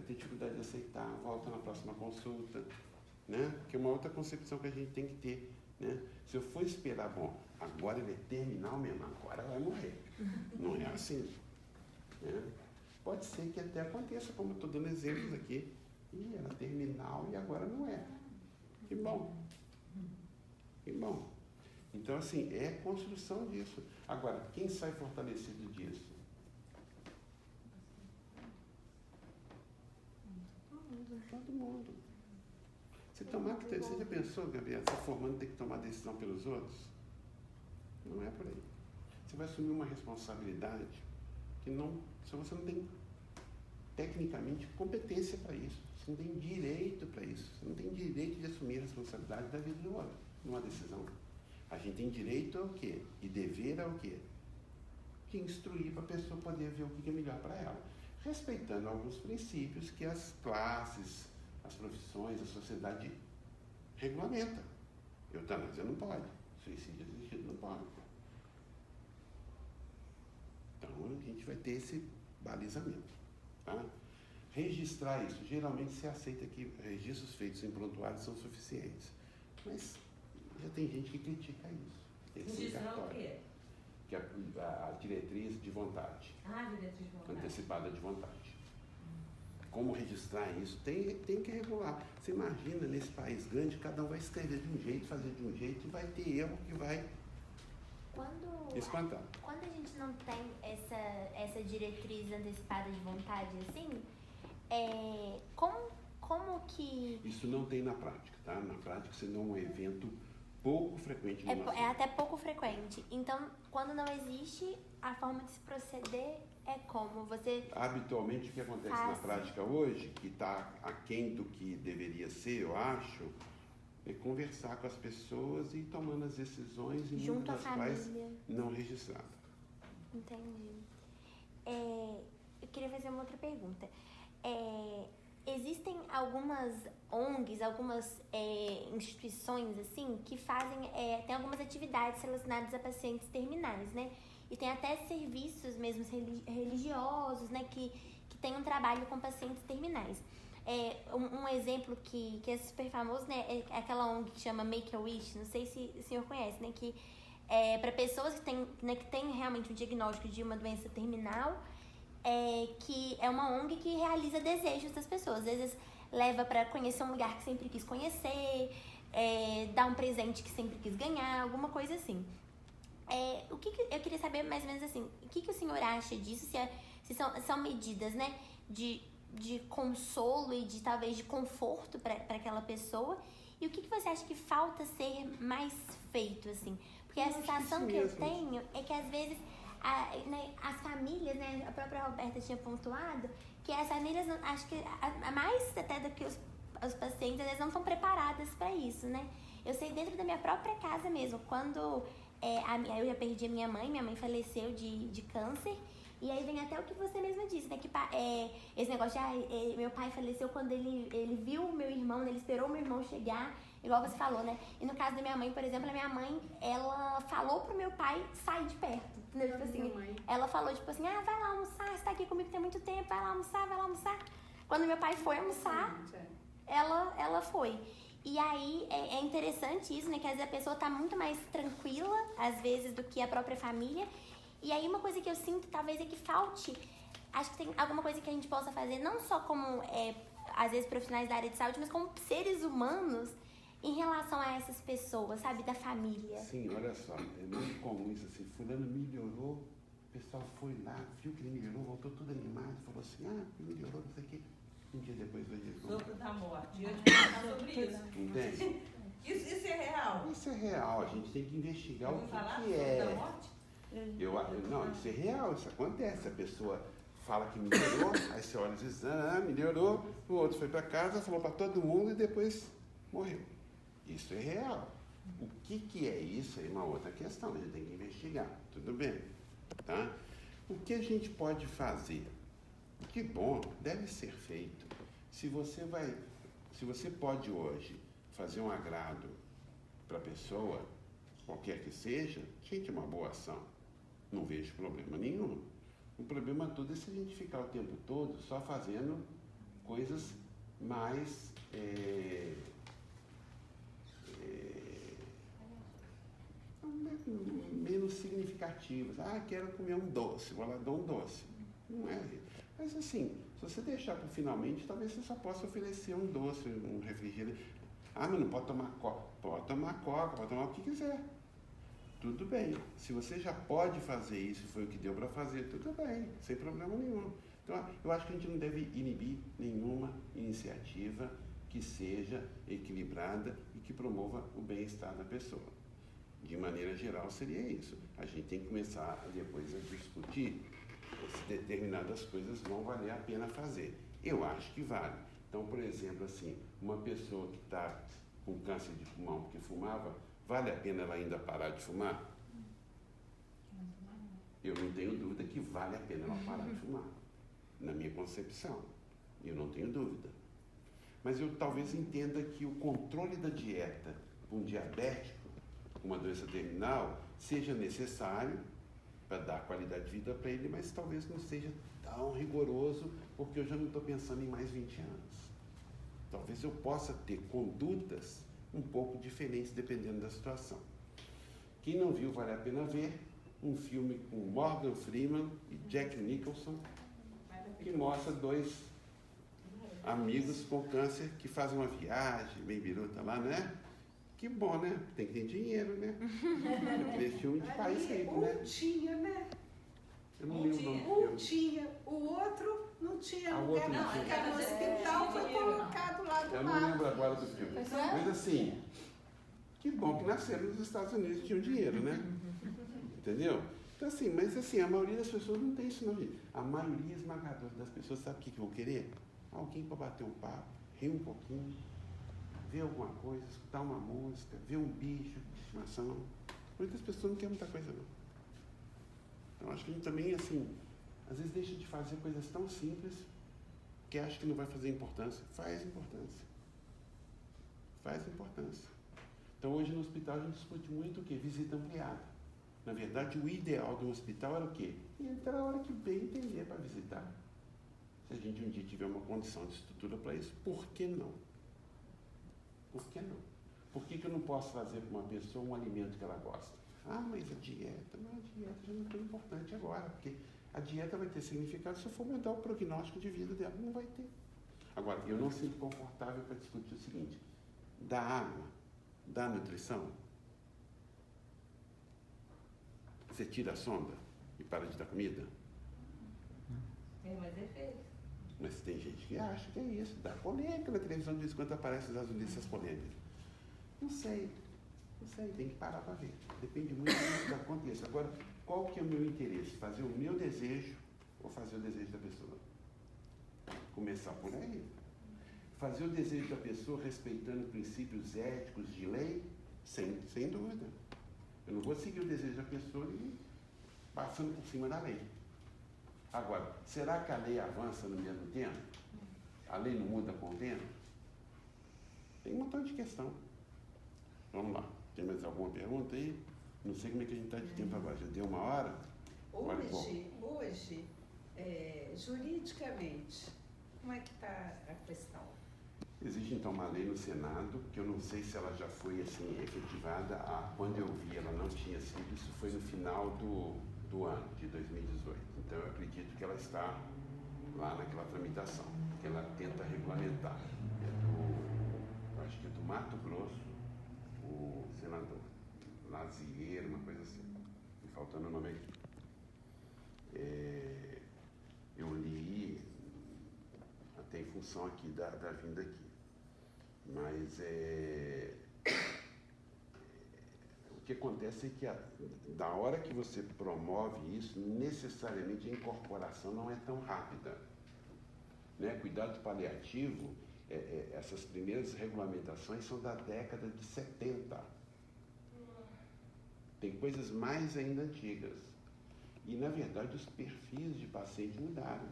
ter dificuldade de aceitar, volta na próxima consulta, né? Que é uma outra concepção que a gente tem que ter, né? Se eu for esperar, bom, agora ele é terminal mesmo, agora vai morrer. Não é assim, né? Pode ser que até aconteça, como eu estou dando exemplos aqui, e era terminal e agora não é. Que bom. Que bom. Então, assim, é construção disso. Agora, quem sai fortalecido disso? Todo mundo. Você já pensou, Gabriela, se formando tem que tomar decisão pelos outros? Não é por aí. Você vai assumir uma responsabilidade que se você não tem tecnicamente competência para isso, você não tem direito para isso, você não tem direito de assumir a responsabilidade da vida do outro, numa decisão. A gente tem direito ao quê? E dever ao quê? De instruir para a pessoa poder ver o que é melhor para ela, respeitando alguns princípios que as classes, as profissões, a sociedade regulamenta. Eutanásia não pode, suicídio assistido não pode. Então a gente vai ter esse balizamento. Tá? Registrar isso, geralmente se aceita que registros feitos em prontuário são suficientes. Mas já tem gente que critica isso. Registrar o quê? Que é a diretriz de vontade. Diretriz de vontade. Antecipada de vontade. Como registrar isso? Tem que regular. Você imagina, nesse país grande, cada um vai escrever de um jeito, fazer de um jeito, e vai ter erro que vai espantar. Quando a gente não tem essa diretriz antecipada de vontade, assim, como que... Isso não tem na prática, tá? Na prática, isso não é um evento pouco frequente no nosso É até pouco frequente. Então, quando não existe, a forma de se proceder é como? Você... Habitualmente, o que acontece na prática hoje, que está aquém do que deveria ser, eu acho, é conversar com as pessoas e ir tomando as decisões, e junto muitas das quais não registradas. Entendi. Eu queria fazer uma outra pergunta. Existem algumas ONGs, algumas instituições, assim, que fazem, tem algumas atividades relacionadas a pacientes terminais, né? E tem até serviços mesmo religiosos, né, que tem um trabalho com pacientes terminais. Um exemplo que é super famoso, né, é aquela ONG que chama Make-A-Wish, não sei se o senhor conhece, né, que para pessoas que têm realmente um diagnóstico de uma doença terminal, que é uma ONG que realiza desejos das pessoas. Às vezes leva para conhecer um lugar que sempre quis conhecer, dá um presente que sempre quis ganhar, alguma coisa assim. Eu queria saber mais ou menos assim, o que o senhor acha disso, se são medidas, né, de consolo e talvez de conforto para aquela pessoa, e o que você acha que falta ser mais feito, assim? Porque a sensação que eu tenho é que às vezes as famílias, né, a própria Roberta tinha pontuado, que as famílias, acho que mais até do que os pacientes, eles não estão preparadas para isso, né? Eu sei dentro da minha própria casa mesmo, quando eu já perdi a minha mãe faleceu de câncer, e aí vem até o que você mesma disse, né? Que esse negócio de meu pai faleceu quando ele viu o meu irmão, né? Ele esperou o meu irmão chegar, igual você falou, né? E no caso da minha mãe, por exemplo, a minha mãe, ela falou pro meu pai sair de perto. Né? Tipo assim, ela falou, tipo assim, vai lá almoçar, você tá aqui comigo tem muito tempo, vai lá almoçar. Quando meu pai foi almoçar, ela foi. E aí é interessante isso, né? Que às vezes a pessoa tá muito mais tranquila, às vezes, do que a própria família. E aí uma coisa que eu sinto, talvez, é que falte, acho que tem alguma coisa que a gente possa fazer, não só como, às vezes, profissionais da área de saúde, mas como seres humanos em relação a essas pessoas, sabe, da família. Sim, olha só, é muito comum isso assim, fulano melhorou, o pessoal foi lá, viu que ele melhorou, voltou todo animado, falou assim, melhorou, não sei o quê. Um dia depois vai dizer... Sopro da morte. E eu te falar sobre isso. Entende? Isso é real? Isso é real, a gente tem que investigar o que é. Da morte? Não, isso é real, isso acontece. A pessoa fala que melhorou, aí você olha e diz, melhorou, o outro foi para casa, falou para todo mundo e depois morreu. Isso é real. O que é isso é uma outra questão, a gente tem que investigar, tudo bem, tá? O que a gente pode fazer? Que bom, deve ser feito. Se você pode hoje fazer um agrado para a pessoa, qualquer que seja, gente, é uma boa ação. Não vejo problema nenhum. O problema todo é se a gente ficar o tempo todo só fazendo coisas mais menos significativas. Quero comer um doce, vou lá dar um doce. Não é. Mas assim, se você deixar para finalmente, talvez você só possa oferecer um doce, um refrigerante. Mas não pode tomar coca. Pode tomar coca, pode tomar o que quiser. Tudo bem. Se você já pode fazer isso, foi o que deu para fazer, tudo bem, sem problema nenhum. Então, eu acho que a gente não deve inibir nenhuma iniciativa que seja equilibrada e que promova o bem-estar da pessoa. De maneira geral, seria isso. A gente tem que começar depois a discutir se determinadas coisas vão valer a pena fazer. Eu acho que vale. Então, por exemplo, assim, uma pessoa que está com câncer de pulmão porque fumava, vale a pena ela ainda parar de fumar? Eu não tenho dúvida que vale a pena ela parar de fumar. Na minha concepção. Eu não tenho dúvida. Mas eu talvez entenda que o controle da dieta para um diabético, uma doença terminal, seja necessário para dar qualidade de vida para ele, mas talvez não seja tão rigoroso, porque eu já não estou pensando em mais 20 anos. Talvez eu possa ter condutas um pouco diferentes dependendo da situação. Quem não viu, vale a pena ver um filme com Morgan Freeman e Jack Nicholson, que mostra dois amigos com câncer que fazem uma viagem bem biruta lá, né? Que bom, né? Tem que ter dinheiro, né? Aquele filme de país rico, né? Um tinha, né? Eu não lembro o nome do filme. Um tinha, o outro não tinha. O outro não tinha. Ficava no hospital, foi colocado lá do Eu lado. não lembro agora do filme. Mas assim, que bom que nasceram nos Estados Unidos e tinham dinheiro, né? Entendeu? Então assim, mas assim, a maioria das pessoas não tem isso não, gente. A maioria esmagadora das pessoas sabe o que vão querer? Alguém para bater um papo, rir um pouquinho, ver alguma coisa, escutar uma música, ver um bicho de estimação. Muitas pessoas não querem muita coisa não. Então acho que a gente também, assim, às vezes deixa de fazer coisas tão simples que acha que não vai fazer importância. Faz importância. Faz importância. Então hoje no hospital a gente discute muito o quê? Visita ampliada. Na verdade, o ideal do hospital era o quê? Entrar a hora que bem entender para visitar. Se a gente um dia tiver uma condição de estrutura para isso, por que não? Por que não? Por que eu não posso fazer para uma pessoa um alimento que ela gosta? Mas a dieta, não, a dieta já não é tão importante agora, porque a dieta vai ter significado se eu for mudar o prognóstico de vida dela, não vai ter. Agora, eu não sinto confortável para discutir o seguinte, dá água, dá nutrição, você tira a sonda e para de dar comida? Mas é feito. Mas tem gente que acha que é isso. Dá polêmica na televisão, de vez em quando aparecem as notícias polêmicas. Não sei, tem que parar para ver. Depende muito do que aconteça. Agora, qual que é o meu interesse? Fazer o meu desejo ou fazer o desejo da pessoa? Começar por aí. Fazer o desejo da pessoa respeitando princípios éticos de lei, sem dúvida. Eu não vou seguir o desejo da pessoa e passando por cima da lei. Agora, será que a lei avança no mesmo tempo? A lei não muda com o tempo? Tem um montão de questão. Vamos lá. Tem mais alguma pergunta aí? Não sei como é que a gente está de tempo agora. Já deu 1 hora? Hoje, juridicamente, como é que está a questão? Existe então uma lei no Senado, que eu não sei se ela já foi assim efetivada. Quando eu vi, ela não tinha sido. Isso foi no final do ano, de 2018. Então eu acredito que ela está lá naquela tramitação, que ela tenta regulamentar. Eu acho que é do Mato Grosso, o senador Lazieiro, uma coisa assim. Me faltando o nome aqui. Eu li até em função aqui da vinda aqui. Mas o que acontece é que da hora que você promove isso, necessariamente a incorporação não é tão rápida. Né? Cuidado paliativo, essas primeiras regulamentações são da década de 70. Tem coisas mais ainda antigas. E, na verdade, os perfis de paciente mudaram.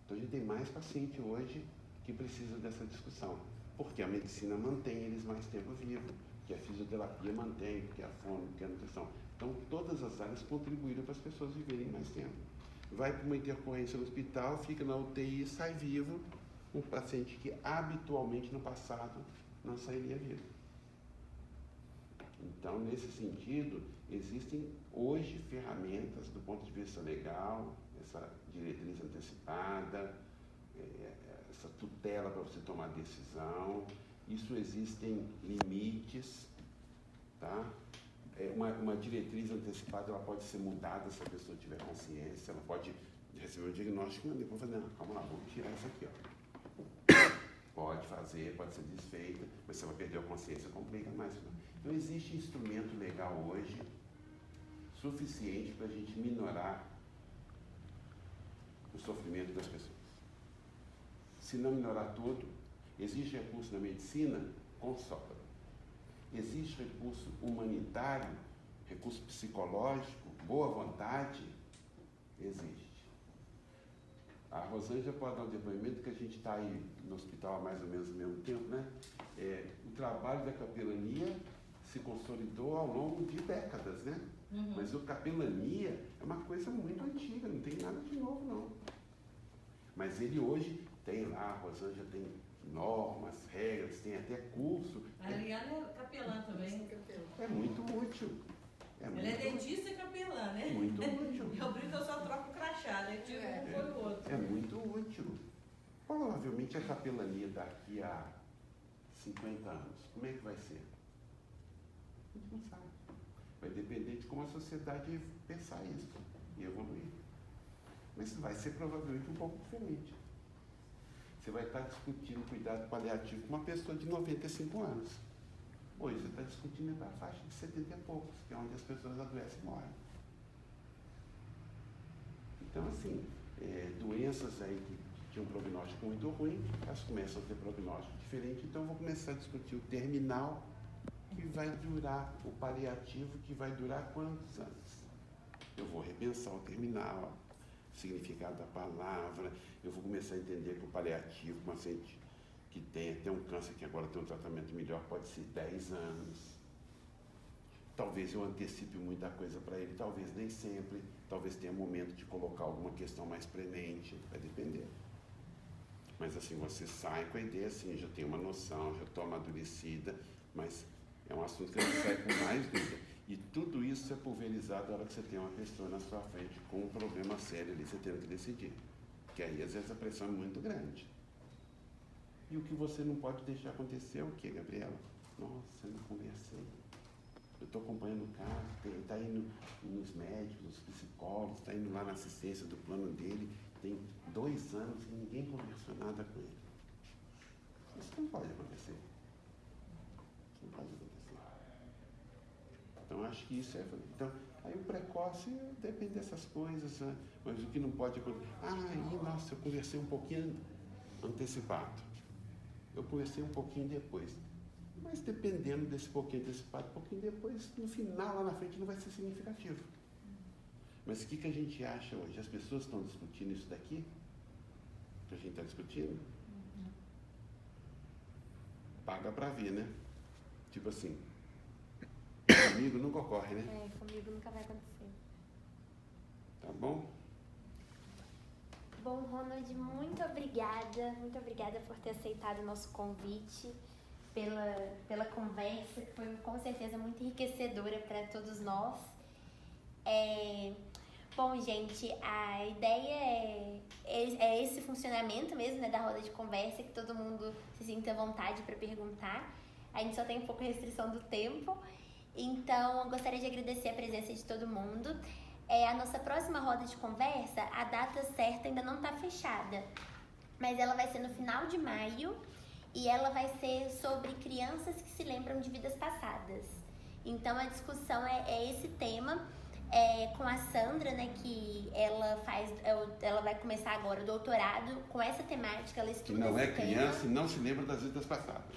Então, a gente tem mais paciente hoje que precisa dessa discussão. Porque a medicina mantém eles mais tempo vivos, que a fisioterapia mantém, que a fono, que a nutrição. Então, todas as áreas contribuíram para as pessoas viverem mais tempo. Vai para uma intercorrência no hospital, fica na UTI, sai vivo, um paciente que habitualmente no passado não sairia vivo. Então, nesse sentido, existem hoje ferramentas do ponto de vista legal, essa diretriz antecipada, essa tutela para você tomar decisão. Isso existem limites, tá? Uma diretriz antecipada, ela pode ser mudada se a pessoa tiver consciência, ela pode receber o diagnóstico, mas depois fazer, não, calma lá, vou tirar isso aqui, ó. Pode fazer, pode ser desfeita, mas se ela perder a consciência, complica mais. Então, existe instrumento legal hoje suficiente para a gente minorar o sofrimento das pessoas. Se não minorar tudo, existe recurso na medicina? Com sobra. Existe recurso humanitário, recurso psicológico, boa vontade? Existe. A Rosângela pode dar um depoimento que a gente está aí no hospital há mais ou menos ao mesmo tempo, né? O trabalho da capelania se consolidou ao longo de décadas, né? Uhum. Mas a capelania é uma coisa muito antiga, não tem nada de novo, não. Mas ele hoje tem lá, a Rosângela tem normas, regras, tem até curso. A Eliana é capelã também. É muito útil. Ela é dentista e capelã, né? É muito útil. Eu brinco, eu só troco o crachá, né? Tipo, um foi o outro. É muito útil. Provavelmente a capelania daqui a 50 anos, como é que vai ser? A gente não sabe. Vai depender de como a sociedade pensar isso e evoluir. Mas vai ser provavelmente um pouco diferente. Você vai estar discutindo cuidado paliativo com uma pessoa de 95 anos. Hoje você está discutindo para a faixa de 70 e poucos, que é onde as pessoas adoecem e morrem. Então, assim, doenças aí que tinham um prognóstico muito ruim, elas começam a ter prognóstico diferente. Então, eu vou começar a discutir o terminal, que vai durar, o paliativo, que vai durar quantos anos? Eu vou repensar o terminal, o significado da palavra, eu vou começar a entender que o paliativo, uma paciente que tem até um câncer que agora tem um tratamento melhor, pode ser 10 anos. Talvez eu antecipe muita coisa para ele, talvez nem sempre, talvez tenha momento de colocar alguma questão mais premente, vai depender. Mas assim, você sai com a ideia assim, já tem uma noção, já estou amadurecida, mas é um assunto que você sai com mais dúvida. E tudo isso é pulverizado na hora que você tem uma pessoa na sua frente com um problema sério ali, você tendo que decidir. Porque aí, às vezes, a pressão é muito grande. E o que você não pode deixar acontecer é o quê, Gabriela? Nossa, eu não conversei. Eu estou acompanhando o caso, está indo nos médicos, nos psicólogos, está indo lá na assistência do plano dele, tem 2 anos e ninguém conversou nada com ele. Isso não pode acontecer. Isso não pode acontecer. Então, acho que isso é... Então, aí o precoce depende dessas coisas, né? Mas o que não pode acontecer... nossa, eu conversei um pouquinho antecipado. Eu conversei um pouquinho depois. Mas dependendo desse pouquinho antecipado, um pouquinho depois, no final, lá na frente, não vai ser significativo. Mas o que a gente acha hoje? As pessoas estão discutindo isso daqui? Que a gente está discutindo? Paga para ver, né? Tipo assim... Comigo nunca ocorre, né? Comigo nunca vai acontecer. Tá bom? Bom, Ronald, muito obrigada por ter aceitado o nosso convite, pela conversa, que foi com certeza muito enriquecedora para todos nós. Bom, gente, a ideia é esse funcionamento mesmo, né, da roda de conversa, que todo mundo se sinta à vontade para perguntar. A gente só tem um pouco de restrição do tempo. Então, eu gostaria de agradecer a presença de todo mundo. A nossa próxima roda de conversa, a data certa ainda não está fechada, mas ela vai ser no final de maio e ela vai ser sobre crianças que se lembram de vidas passadas. Então a discussão é esse tema, com a Sandra, né, que ela vai começar agora o doutorado com essa temática, ela Que estuda não é esse tema. criança e não se lembra das vidas passadas.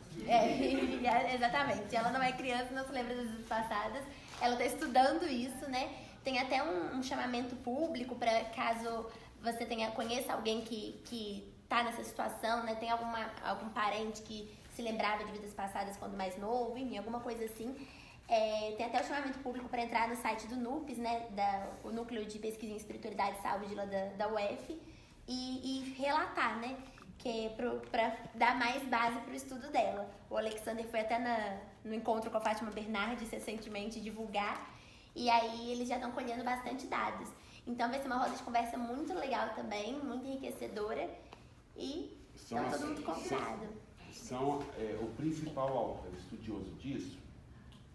Exatamente, ela não é criança, não se lembra das vidas passadas, ela está estudando isso, né? Tem até um chamamento público para caso você conheça alguém que está nessa situação, né? Tem algum parente que se lembrava de vidas passadas quando mais novo, enfim, alguma coisa assim. Tem até o chamamento público para entrar no site do NUPES, né? O Núcleo de Pesquisa em Espiritualidade e Saúde lá da UF, e relatar, né? Que é para dar mais base para o estudo dela. O Alexander foi até no encontro com a Fátima Bernardes recentemente divulgar, e aí eles já estão colhendo bastante dados. Então vai ser uma roda de conversa muito legal também, muito enriquecedora, e está todo mundo convidado. O principal estudioso disso,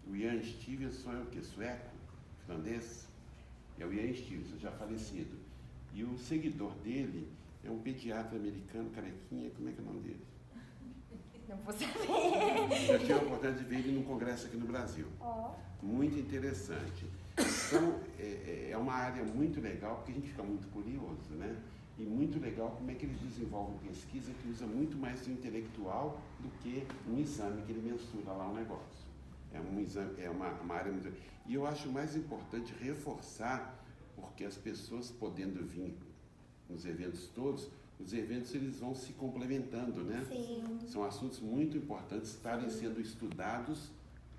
o Ian Stevenson, é o quê? Sueco? Finlandês? É o Ian Stevenson, já falecido. E o seguidor dele é um pediatra americano, carequinha, como é que é o nome dele? Não vou saber. Eu tive a oportunidade de ver ele num congresso aqui no Brasil. Muito interessante. Então, é uma área muito legal, porque a gente fica muito curioso, né? E muito legal como é que eles desenvolvem pesquisa que usa muito mais do intelectual do que um exame que ele mensura lá o negócio. É uma área muito... E eu acho mais importante reforçar, porque as pessoas podendo vir nos eventos todos, os eventos eles vão se complementando, né? Sim. São assuntos muito importantes estarem sendo estudados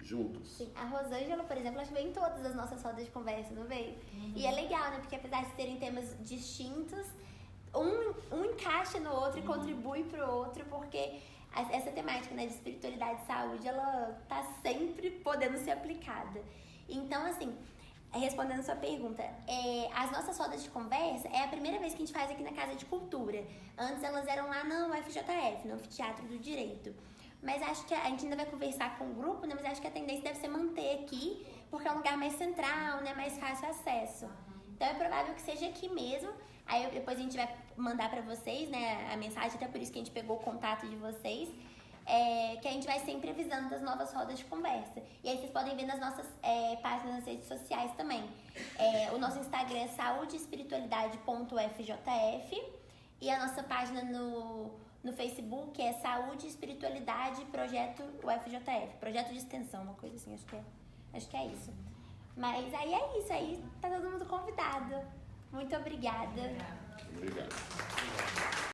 juntos. Sim. A Rosângela, por exemplo, acho que veio em todas as nossas rodas de conversa, não veio? E é legal, né? Porque apesar de terem temas distintos, um encaixa no outro e contribui para o outro, porque essa temática, né, de espiritualidade e saúde, ela tá sempre podendo ser aplicada. Então, assim, respondendo a sua pergunta, as nossas rodas de conversa é a primeira vez que a gente faz aqui na Casa de Cultura. Antes elas eram lá no FJF, no Anfiteatro do Direito. Mas acho que a gente ainda vai conversar com o grupo, né? Mas acho que a tendência deve ser manter aqui, porque é um lugar mais central, né? Mais fácil acesso. Então é provável que seja aqui mesmo. Aí depois a gente vai mandar para vocês, né, a mensagem, até por isso que a gente pegou o contato de vocês, que a gente vai sempre avisando das novas rodas de conversa. E aí vocês podem ver nas nossas páginas nas redes sociais também. O nosso Instagram é saudeespiritualidade.fjf e a nossa página no Facebook é Saúde, Espiritualidade Projeto UFJF, projeto de extensão, uma coisa assim, acho que é isso. Mas aí é isso, aí tá todo mundo convidado. Muito obrigada. Obrigado.